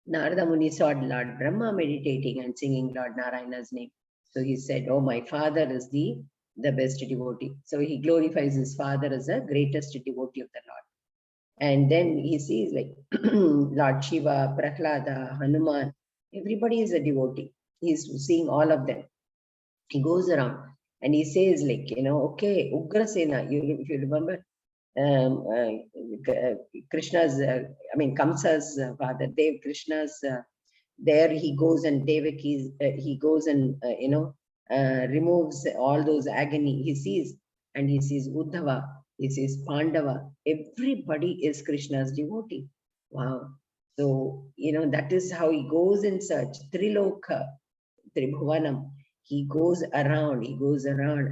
Narada Muni saw Lord Brahma meditating and singing Lord Narayana's name. So he said, oh, my father is the best devotee. So he glorifies his father as the greatest devotee of the Lord. And then he sees like Lord Shiva, Prahlada, Hanuman, everybody is a devotee. He's seeing all of them. He goes around and he says like, okay, Ugrasena, if you remember, Krishna's, Kamsa's father, Dev, Krishna's, there he goes and Devaki's, he goes and, removes all those agony he sees, and he sees Uddhava, he sees Pandava, everybody is Krishna's devotee. Wow. So, that is how he goes in search. Triloka, Tribhuvanam, he goes around,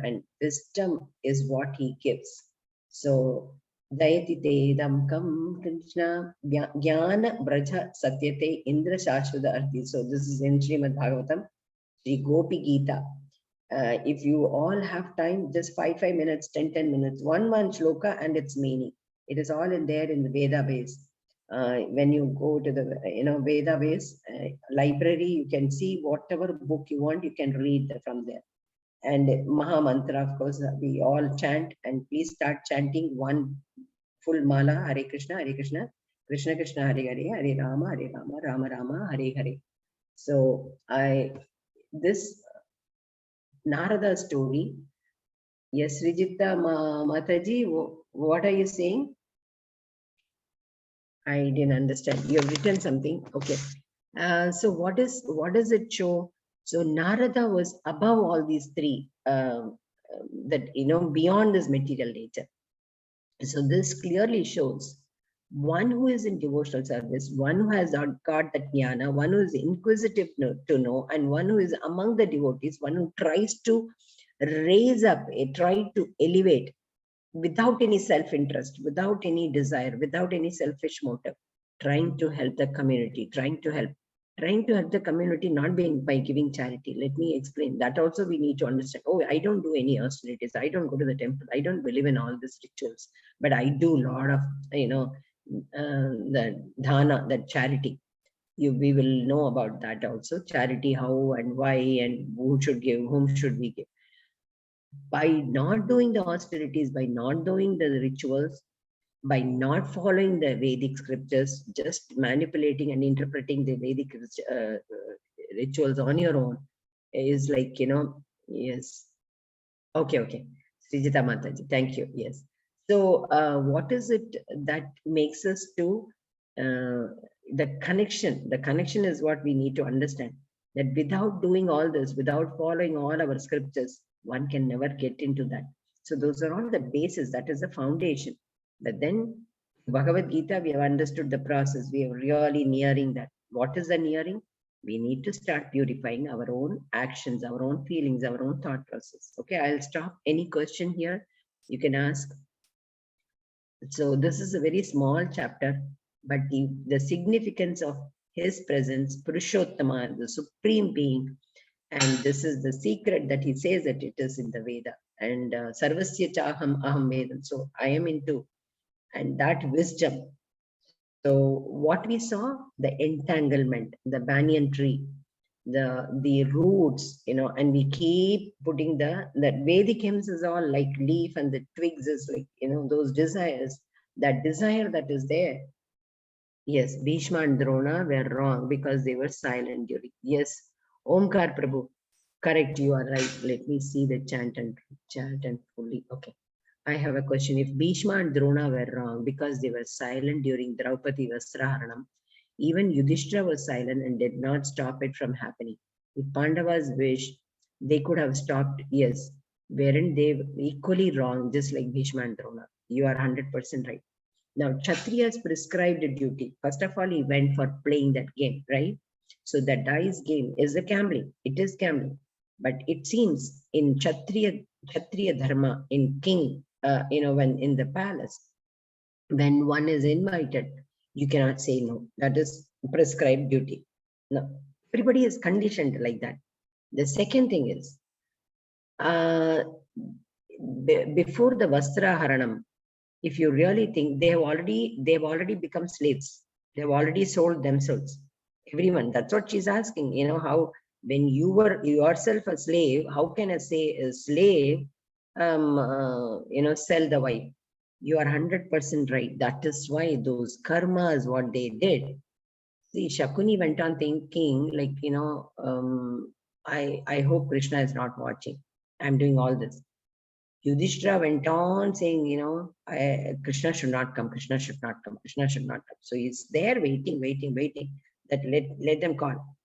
and wisdom is what he gives. So, Dayati Tedam Kam Krishna Jnana Braja Satyate Indra Shashvata Arthi. So, this is in Srimad Bhagavatam, Sri Gopi Gita. If you all have time, just 5 minutes, 10 minutes, one shloka and its meaning. It is all in there in the Veda base. When you go to the Veda base library, you can see whatever book you want, you can read from there. And Maha Mantra, of course, we all chant, and please start chanting one full mala, Hare Krishna, Krishna Krishna, Hare Hare, Hare Rama, Rama Rama, Hare Hare. So this Narada story. Yes, Rijita Mataji, what are you saying? I didn't understand. You have written something. Okay. So what does it show? So Narada was above all these three, beyond this material nature. So this clearly shows one who is in devotional service, one who has got the jnana, one who is inquisitive to know, and one who is among the devotees, one who tries to raise up, try to elevate without any self-interest, without any desire, without any selfish motive, trying to help the community, trying to help the community, not being by giving charity. Let me explain that also. We need to understand, oh, I don't do any austerities, I don't go to the temple, I don't believe in all these rituals, but I do a lot of the dhana, that charity. We will know about that also, charity, how and why, and who should give, whom should we give. By not doing the austerities, by not doing the rituals, by not following the Vedic scriptures, just manipulating and interpreting the Vedic rituals on your own is like, yes. Okay. Srijita Mataji, thank you. Yes. So what is it that makes us to the connection? The connection is what we need to understand, that without doing all this, without following all our scriptures, one can never get into that. So those are all the bases. That is the foundation. But then Bhagavad Gita, we have understood the process. We are really nearing that. What is the nearing? We need to start purifying our own actions, our own feelings, our own thought process. Okay, I'll stop. Any question here? You can ask. So this is a very small chapter, but the significance of his presence, Purushottama, the supreme being, and this is the secret that he says that it is in the Veda. And Sarvasya Chaham Aham Vedam. So I am into, and that wisdom. So what we saw, the entanglement, the banyan tree, the roots, and we keep putting that Vedic hymns is all like leaf and the twigs is like, those desires, that desire that is there. Yes, Bhishma and Drona were wrong because they were silent during. Yes, Omkar Prabhu, correct, you are right. Let me see the chant and fully. Okay. I have a question. If Bhishma and Drona were wrong because they were silent during Draupadi Vasraharanam, even Yudhishthira was silent and did not stop it from happening. If Pandavas wished, they could have stopped. Yes, weren't they equally wrong, just like Bhishma and Drona? You are 100% right. Now, Kshatriya's prescribed duty. First of all, he went for playing that game, right? So the dice game is a gambling. It is gambling. But it seems in Kshatriya Dharma, in king, when in the palace, when one is invited, you cannot say no. That is prescribed duty. No, everybody is conditioned like that. The second thing is, before the Vastra Haranam, if you really think, they've already become slaves. They've already sold themselves. Everyone. That's what she's asking. How when you were yourself a slave, how can I say a slave sell the wife? You are 100% right. That is why those karmas, what they did. See, Shakuni went on thinking, like, I hope Krishna is not watching. I'm doing all this. Yudhishthira went on saying, Krishna should not come, Krishna should not come, Krishna should not come. So he's there waiting, that let them call.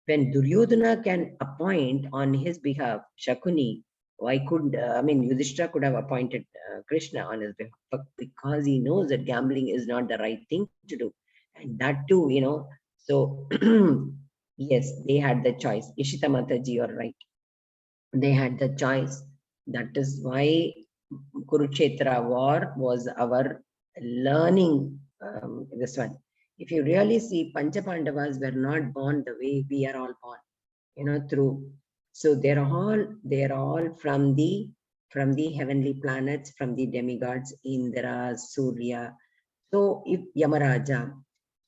When Duryodhana can appoint on his behalf Shakuni, why couldn't, Yudhishthira could have appointed Krishna on his behalf, but because he knows that gambling is not the right thing to do. And that too, so yes, they had the choice. Ishita Mataji, you're right. They had the choice. That is why Kurukshetra war was our learning, this one. If you really see, Panchapandavas were not born the way we are all born, through. So they're all from the heavenly planets, from the demigods, Indra, Surya. So if Yamaraja,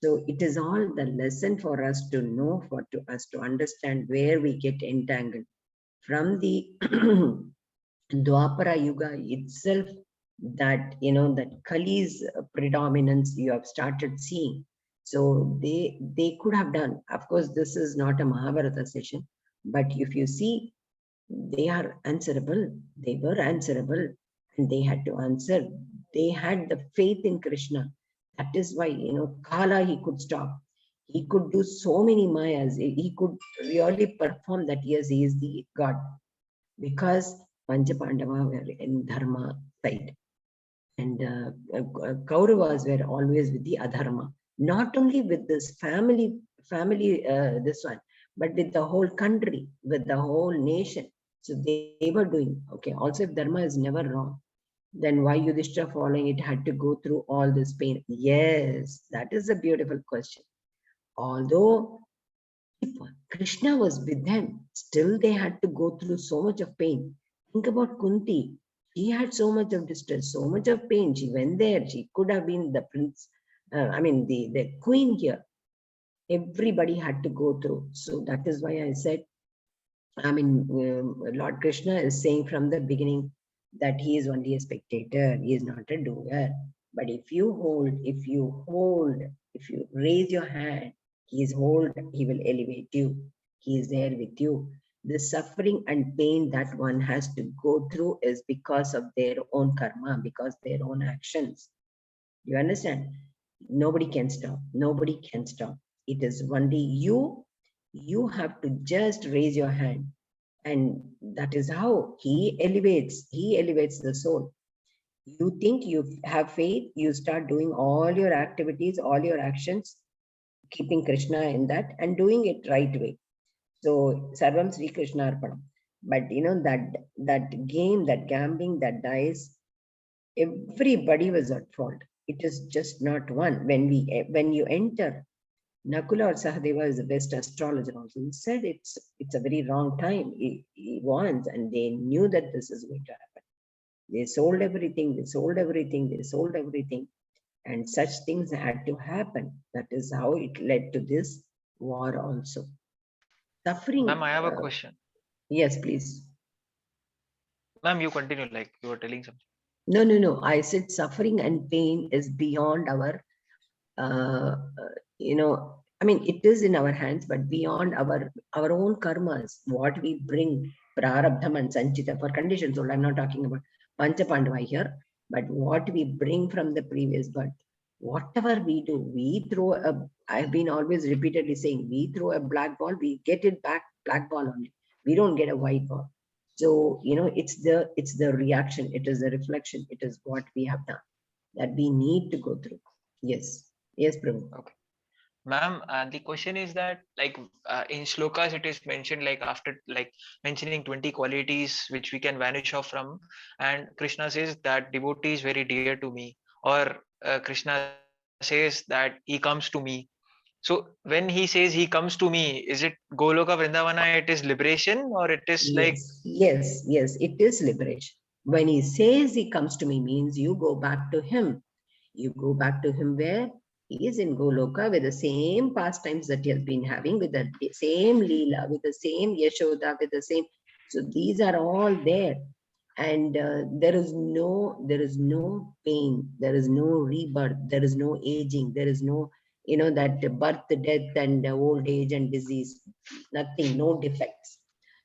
so it is all the lesson for us to know, for us to understand where we get entangled. From the Dwapara Yuga itself, that that Kali's predominance you have started seeing. So they could have done. Of course, this is not a Mahabharata session, but if you see, they are answerable. They were answerable, and they had to answer. They had the faith in Krishna. That is why Kala he could stop. He could do so many mayas. He could really perform that. Yes, he is the God, because Panchapandava were in Dharma side, and Kauravas were always with the Adharma. Not only with this family, this one, but with the whole country, with the whole nation. So they were doing okay. Also, if Dharma is never wrong, then why Yudhishthira following it had to go through all this pain? Yes, that is a beautiful question. Although Krishna was with them, still they had to go through so much of pain. Think about Kunti. She had so much of distress, so much of pain. She went there. She could have been the prince, the queen here. Everybody had to go through. So that is why I said, Lord Krishna is saying from the beginning that he is only a spectator. He is not a doer. But if you raise your hand, he will elevate you. He is there with you. The suffering and pain that one has to go through is because of their own karma, because their own actions. You understand? Nobody can stop. Nobody can stop. It is only you. You have to just raise your hand. And that is how he elevates the soul. You think you have faith, you start doing all your activities, all your actions, keeping Krishna in that and doing it right way. So Sarvam Sri Krishna Arpanam. But that game, that gambling, that dice, everybody was at fault. It is just not one. When you enter, Nakula or Sahadeva is the best astrologer also. He said it's a very wrong time. He wants, and they knew that this is going to happen. They sold everything, they sold everything, they sold everything. And such things had to happen. That is how it led to this war also. Suffering. Ma'am, I have a question. Yes, please. Ma'am, you continue, like you were telling something. No. I said suffering and pain is beyond our, I mean, it is in our hands, but beyond our own karmas, what we bring, prarabdham and sanchita for conditions. I'm not talking about Pancha Pandava here, but what we bring from the previous birth. Whatever we do, we throw I've been always repeatedly saying, we throw a black ball, we get it back, black ball only. We don't get a white ball. So, it's the reaction, it is the reflection, it is what we have done that we need to go through. Yes, Prabhu. Okay. Ma'am, the question is that like in shlokas it is mentioned like after like mentioning 20 qualities which we can vanish off from, and Krishna says that devotee is very dear to me, or Krishna says that he comes to me. So when he says he comes to me, is it Goloka Vrindavana, it is liberation, or it is like? Yes, it is liberation. When he says he comes to me means you go back to him. You go back to him where? He is in Goloka with the same pastimes that he has been having, with the same Leela, with the same Yashoda, with the same. So these are all there. And there is no pain, there is no rebirth, there is no aging, there is no, that birth, death, and old age and disease, nothing, no defects.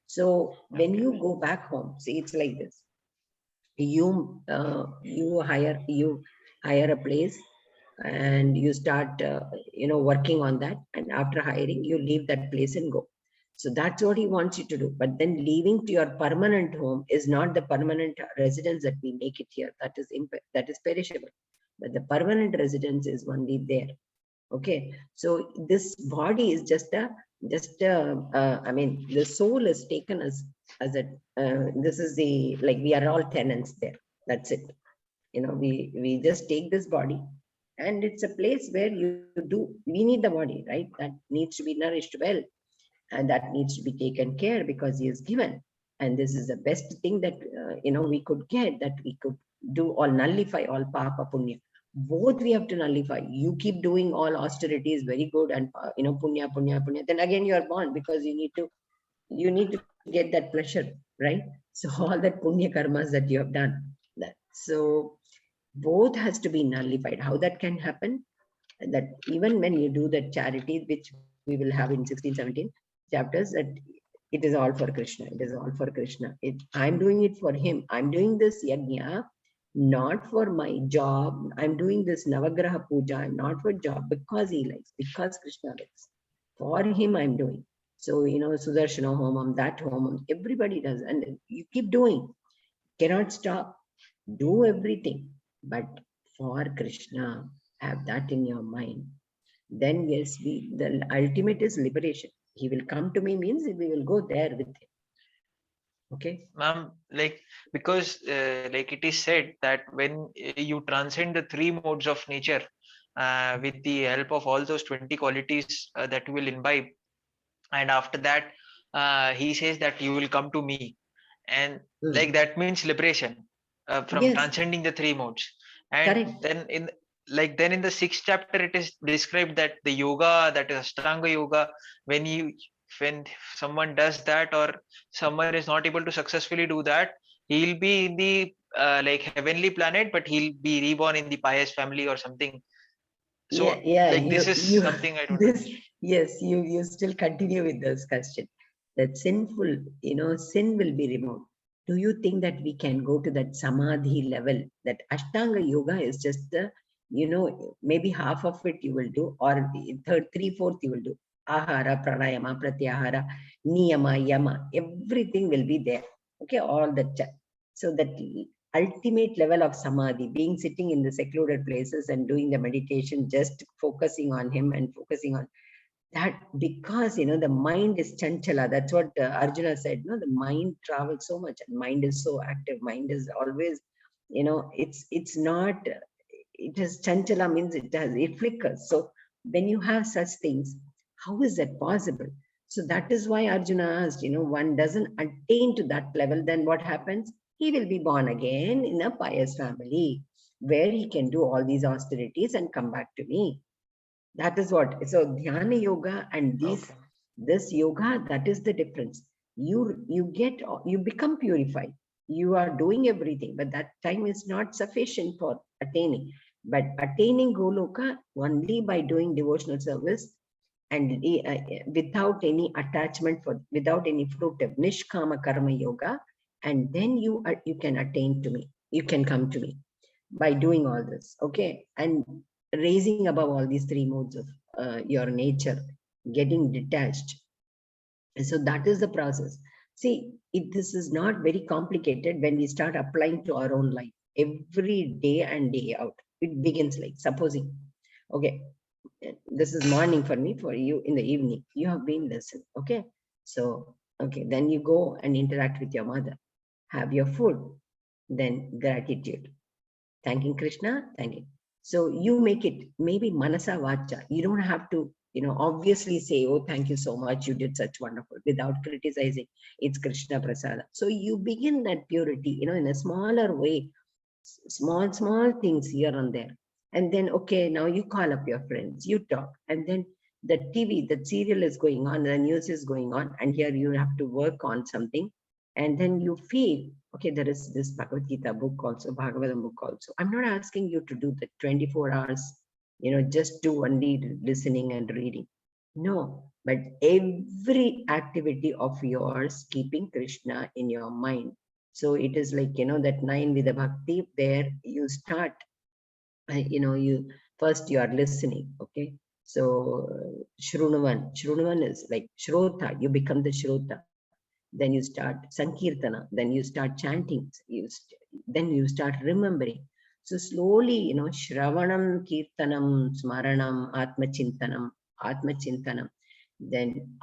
So when you go back home, see, it's like this. You hire a place and you start working on that, and after hiring you leave that place and go. So that's what he wants you to do. But then leaving to your permanent home is not the permanent residence that we make it here. That is perishable. But the permanent residence is only there. Okay. So this body is just a I mean, the soul is taken as a this is the, like, we are all tenants there. That's it. We just take this body, and it's a place where we need the body, right? That needs to be nourished well, and that needs to be taken care because he is given. And this is the best thing that we could get, that we could do all, nullify all papa punya. Both we have to nullify. You keep doing all austerities, very good, and punya, then again you are born, because you need to get that pleasure, right? So all that punya karmas that you have done, so both has to be nullified. How that can happen? That even when you do the charity, which we will have in 16, 17 chapters, that it is all for Krishna. It is all for Krishna. I'm doing it for him. I'm doing this yajna not for my job. I'm doing this Navagraha puja not for job, because he likes, because Krishna likes. For him, I'm doing. So, Sudarshana Homam, that Homam, everybody does. And you keep doing. Cannot stop. Do everything. But for Krishna, have that in your mind. Then yes, the ultimate is liberation. He will come to me means we will go there with him. Okay. Ma'am, like, because like it is said that when you transcend the three modes of nature with the help of all those 20 qualities that you will imbibe, and after that he says that you will come to me, and like that means liberation from transcending the three modes. And correct. Then in the 6th chapter it is described that the yoga, that is Ashtanga yoga, when someone does that, or someone is not able to successfully do that, he'll be in the like heavenly planet, but he'll be reborn in the pious family or something. So like this is something I don't understand. Yes, you still continue with this question. That sinful, sin will be removed. Do you think that we can go to that samadhi level? That Ashtanga yoga is just the, maybe half of it you will do, or 3/4 you will do. Ahara, pranayama, pratyahara, niyama, yama, everything will be there. Okay, all that. So that ultimate level of samadhi, being sitting in the secluded places and doing the meditation, just focusing on him and focusing on that, because the mind is chanchala. That's what Arjuna said. The mind travels so much, and mind is so active. Mind is always, it's not. It is chanchala, means it flickers. So when you have such things, how is that possible? So that is why Arjuna asked. One doesn't attain to that level, then what happens? He will be born again in a pious family where he can do all these austerities and come back to me. That is what. So dhyana yoga and this yoga, that is the difference. You become purified. You are doing everything, but that time is not sufficient for attaining. But attaining Goloka only by doing devotional service and without any attachment, without any fruit of nishkama karma yoga, and then you can attain to me. You can come to me by doing all this, okay? And raising above all these three modes of your nature, getting detached. And so that is the process. See, this is not very complicated when we start applying to our own life every day and day out. It begins like, supposing, okay, this is morning for me, for you in the evening, you have been listening, okay? So, okay, then you go and interact with your mother, have your food, then gratitude, thanking Krishna, thanking. So you make it maybe manasa vacha. You don't have to, obviously say, oh, thank you so much, you did such wonderful, without criticizing. It's Krishna Prasada. So you begin that purity, in a smaller way, small things here and there. And then, okay, now you call up your friends, you talk, and then the TV, the serial is going on, the news is going on, and here you have to work on something. And then you feel, okay, there is this Bhagavad Gita book also, Bhagavatam book also. I'm not asking you to do the 24 hours, just do only listening and reading. No, but every activity of yours, keeping Krishna in your mind. So it is like, that 9 with the bhakti, there you start, you are listening, okay? So Shrunuvan is like Shrota, you become the Shrota. Then you start Sankirtana, then you start chanting, then you start remembering. So slowly, Shravanam, Kirtanam, Smaranam, Atmachintanam, then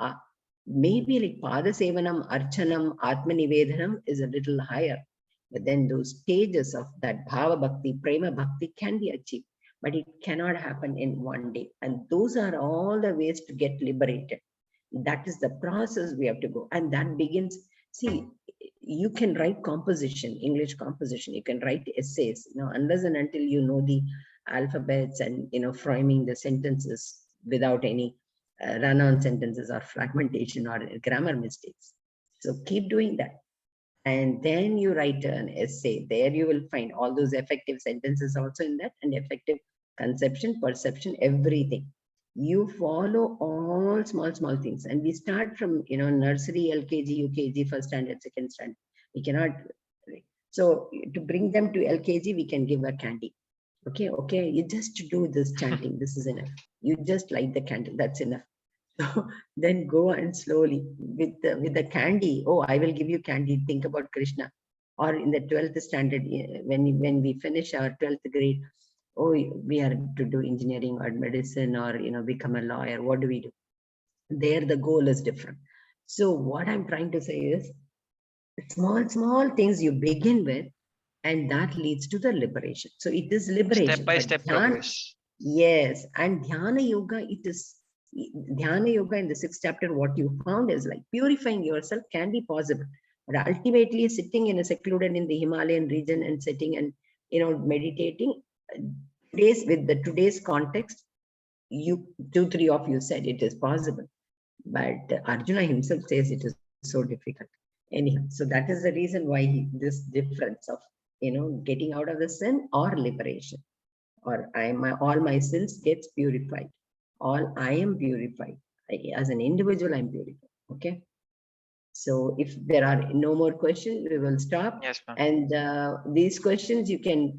maybe like Pada Sevanam, Archanam, Atma Nivedanam is a little higher. But then those stages of that Bhava Bhakti, Prema Bhakti can be achieved, but it cannot happen in one day. And those are all the ways to get liberated. That is the process we have to go. And that begins, see, you can write composition, English composition, you can write essays, unless and until you know the alphabets and, framing the sentences without any run-on sentences or fragmentation or grammar mistakes. So keep doing that. And then you write an essay. There you will find all those effective sentences also in that, and effective conception, perception, everything. You follow all small things. And we start from, nursery, LKG, UKG, first standard, second standard. We cannot. So to bring them to LKG, we can give a candy. Okay, you just do this chanting. This is enough. You just light the candle. That's enough. So then go and slowly with the candy. Oh, I will give you candy. Think about Krishna. Or in the 12th standard, when we finish our 12th grade, oh, we are to do engineering or medicine or become a lawyer. What do we do? There the goal is different. So what I'm trying to say is, small things you begin with, and that leads to the liberation. So it is liberation. Step by step progress. Yes, and Dhyana Yoga, it is Dhyana Yoga in the 6th chapter, what you found is like purifying yourself can be possible. But ultimately sitting in a secluded in the Himalayan region and sitting and meditating, with today's context, 2-3 of you said it is possible. But Arjuna himself says it is so difficult. Anyhow, so that is the reason why this difference of getting out of the sin or liberation, or all my sins gets purified. All I am purified. As an individual, I'm purified. Okay. So if there are no more questions, we will stop. Yes, ma'am. And these questions you can,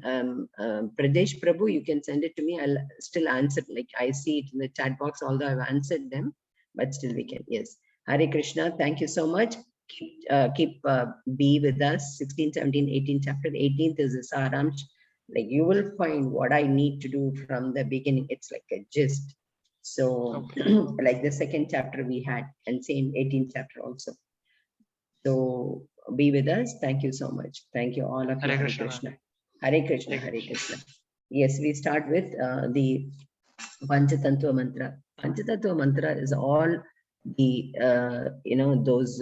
Pradesh Prabhu, you can send it to me. I'll still answer. Like I see it in the chat box, although I've answered them, but still we can. Yes. Hare Krishna. Thank you so much. keep be with us. 16, 17, 18 chapter. 18th is the Saransh. Like you will find what I need to do from the beginning. It's like a gist. So like the second chapter we had, and same 18th chapter also. So be with us. Thank you so much. Thank you all of you. Hare Hare Krishna, Krishna. Hare Krishna. Hare Hare Krishna. Yes, we start with the Panchatattva mantra. Panchatattva mantra is all the those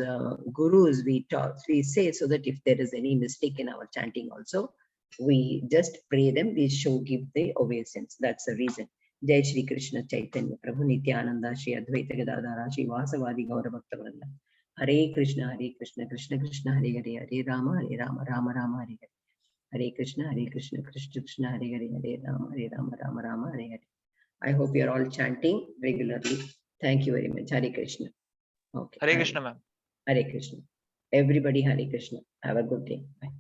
gurus we talk, we say, so that if there is any mistake in our chanting also, we just pray them, we give the obeisance. That's the reason. Jai Shri Krishna Chaitanya Prabhu Nityananda Shri Advaita Gadadhara Shri Vasavadi Gaura Bhakta Vrinda. Hare Krishna Krishna Krishna Hare Hare Hare Rama Rama Rama Hare Hare. Hare Krishna Krishna Krishna Hare Hare Hare Rama Rama Hare Hare. I hope you are all chanting regularly. Thank you very much. Hare Krishna. Okay. Hare Krishna, ma'am. Hare Krishna. Everybody, Hare Krishna. Have a good day. Bye.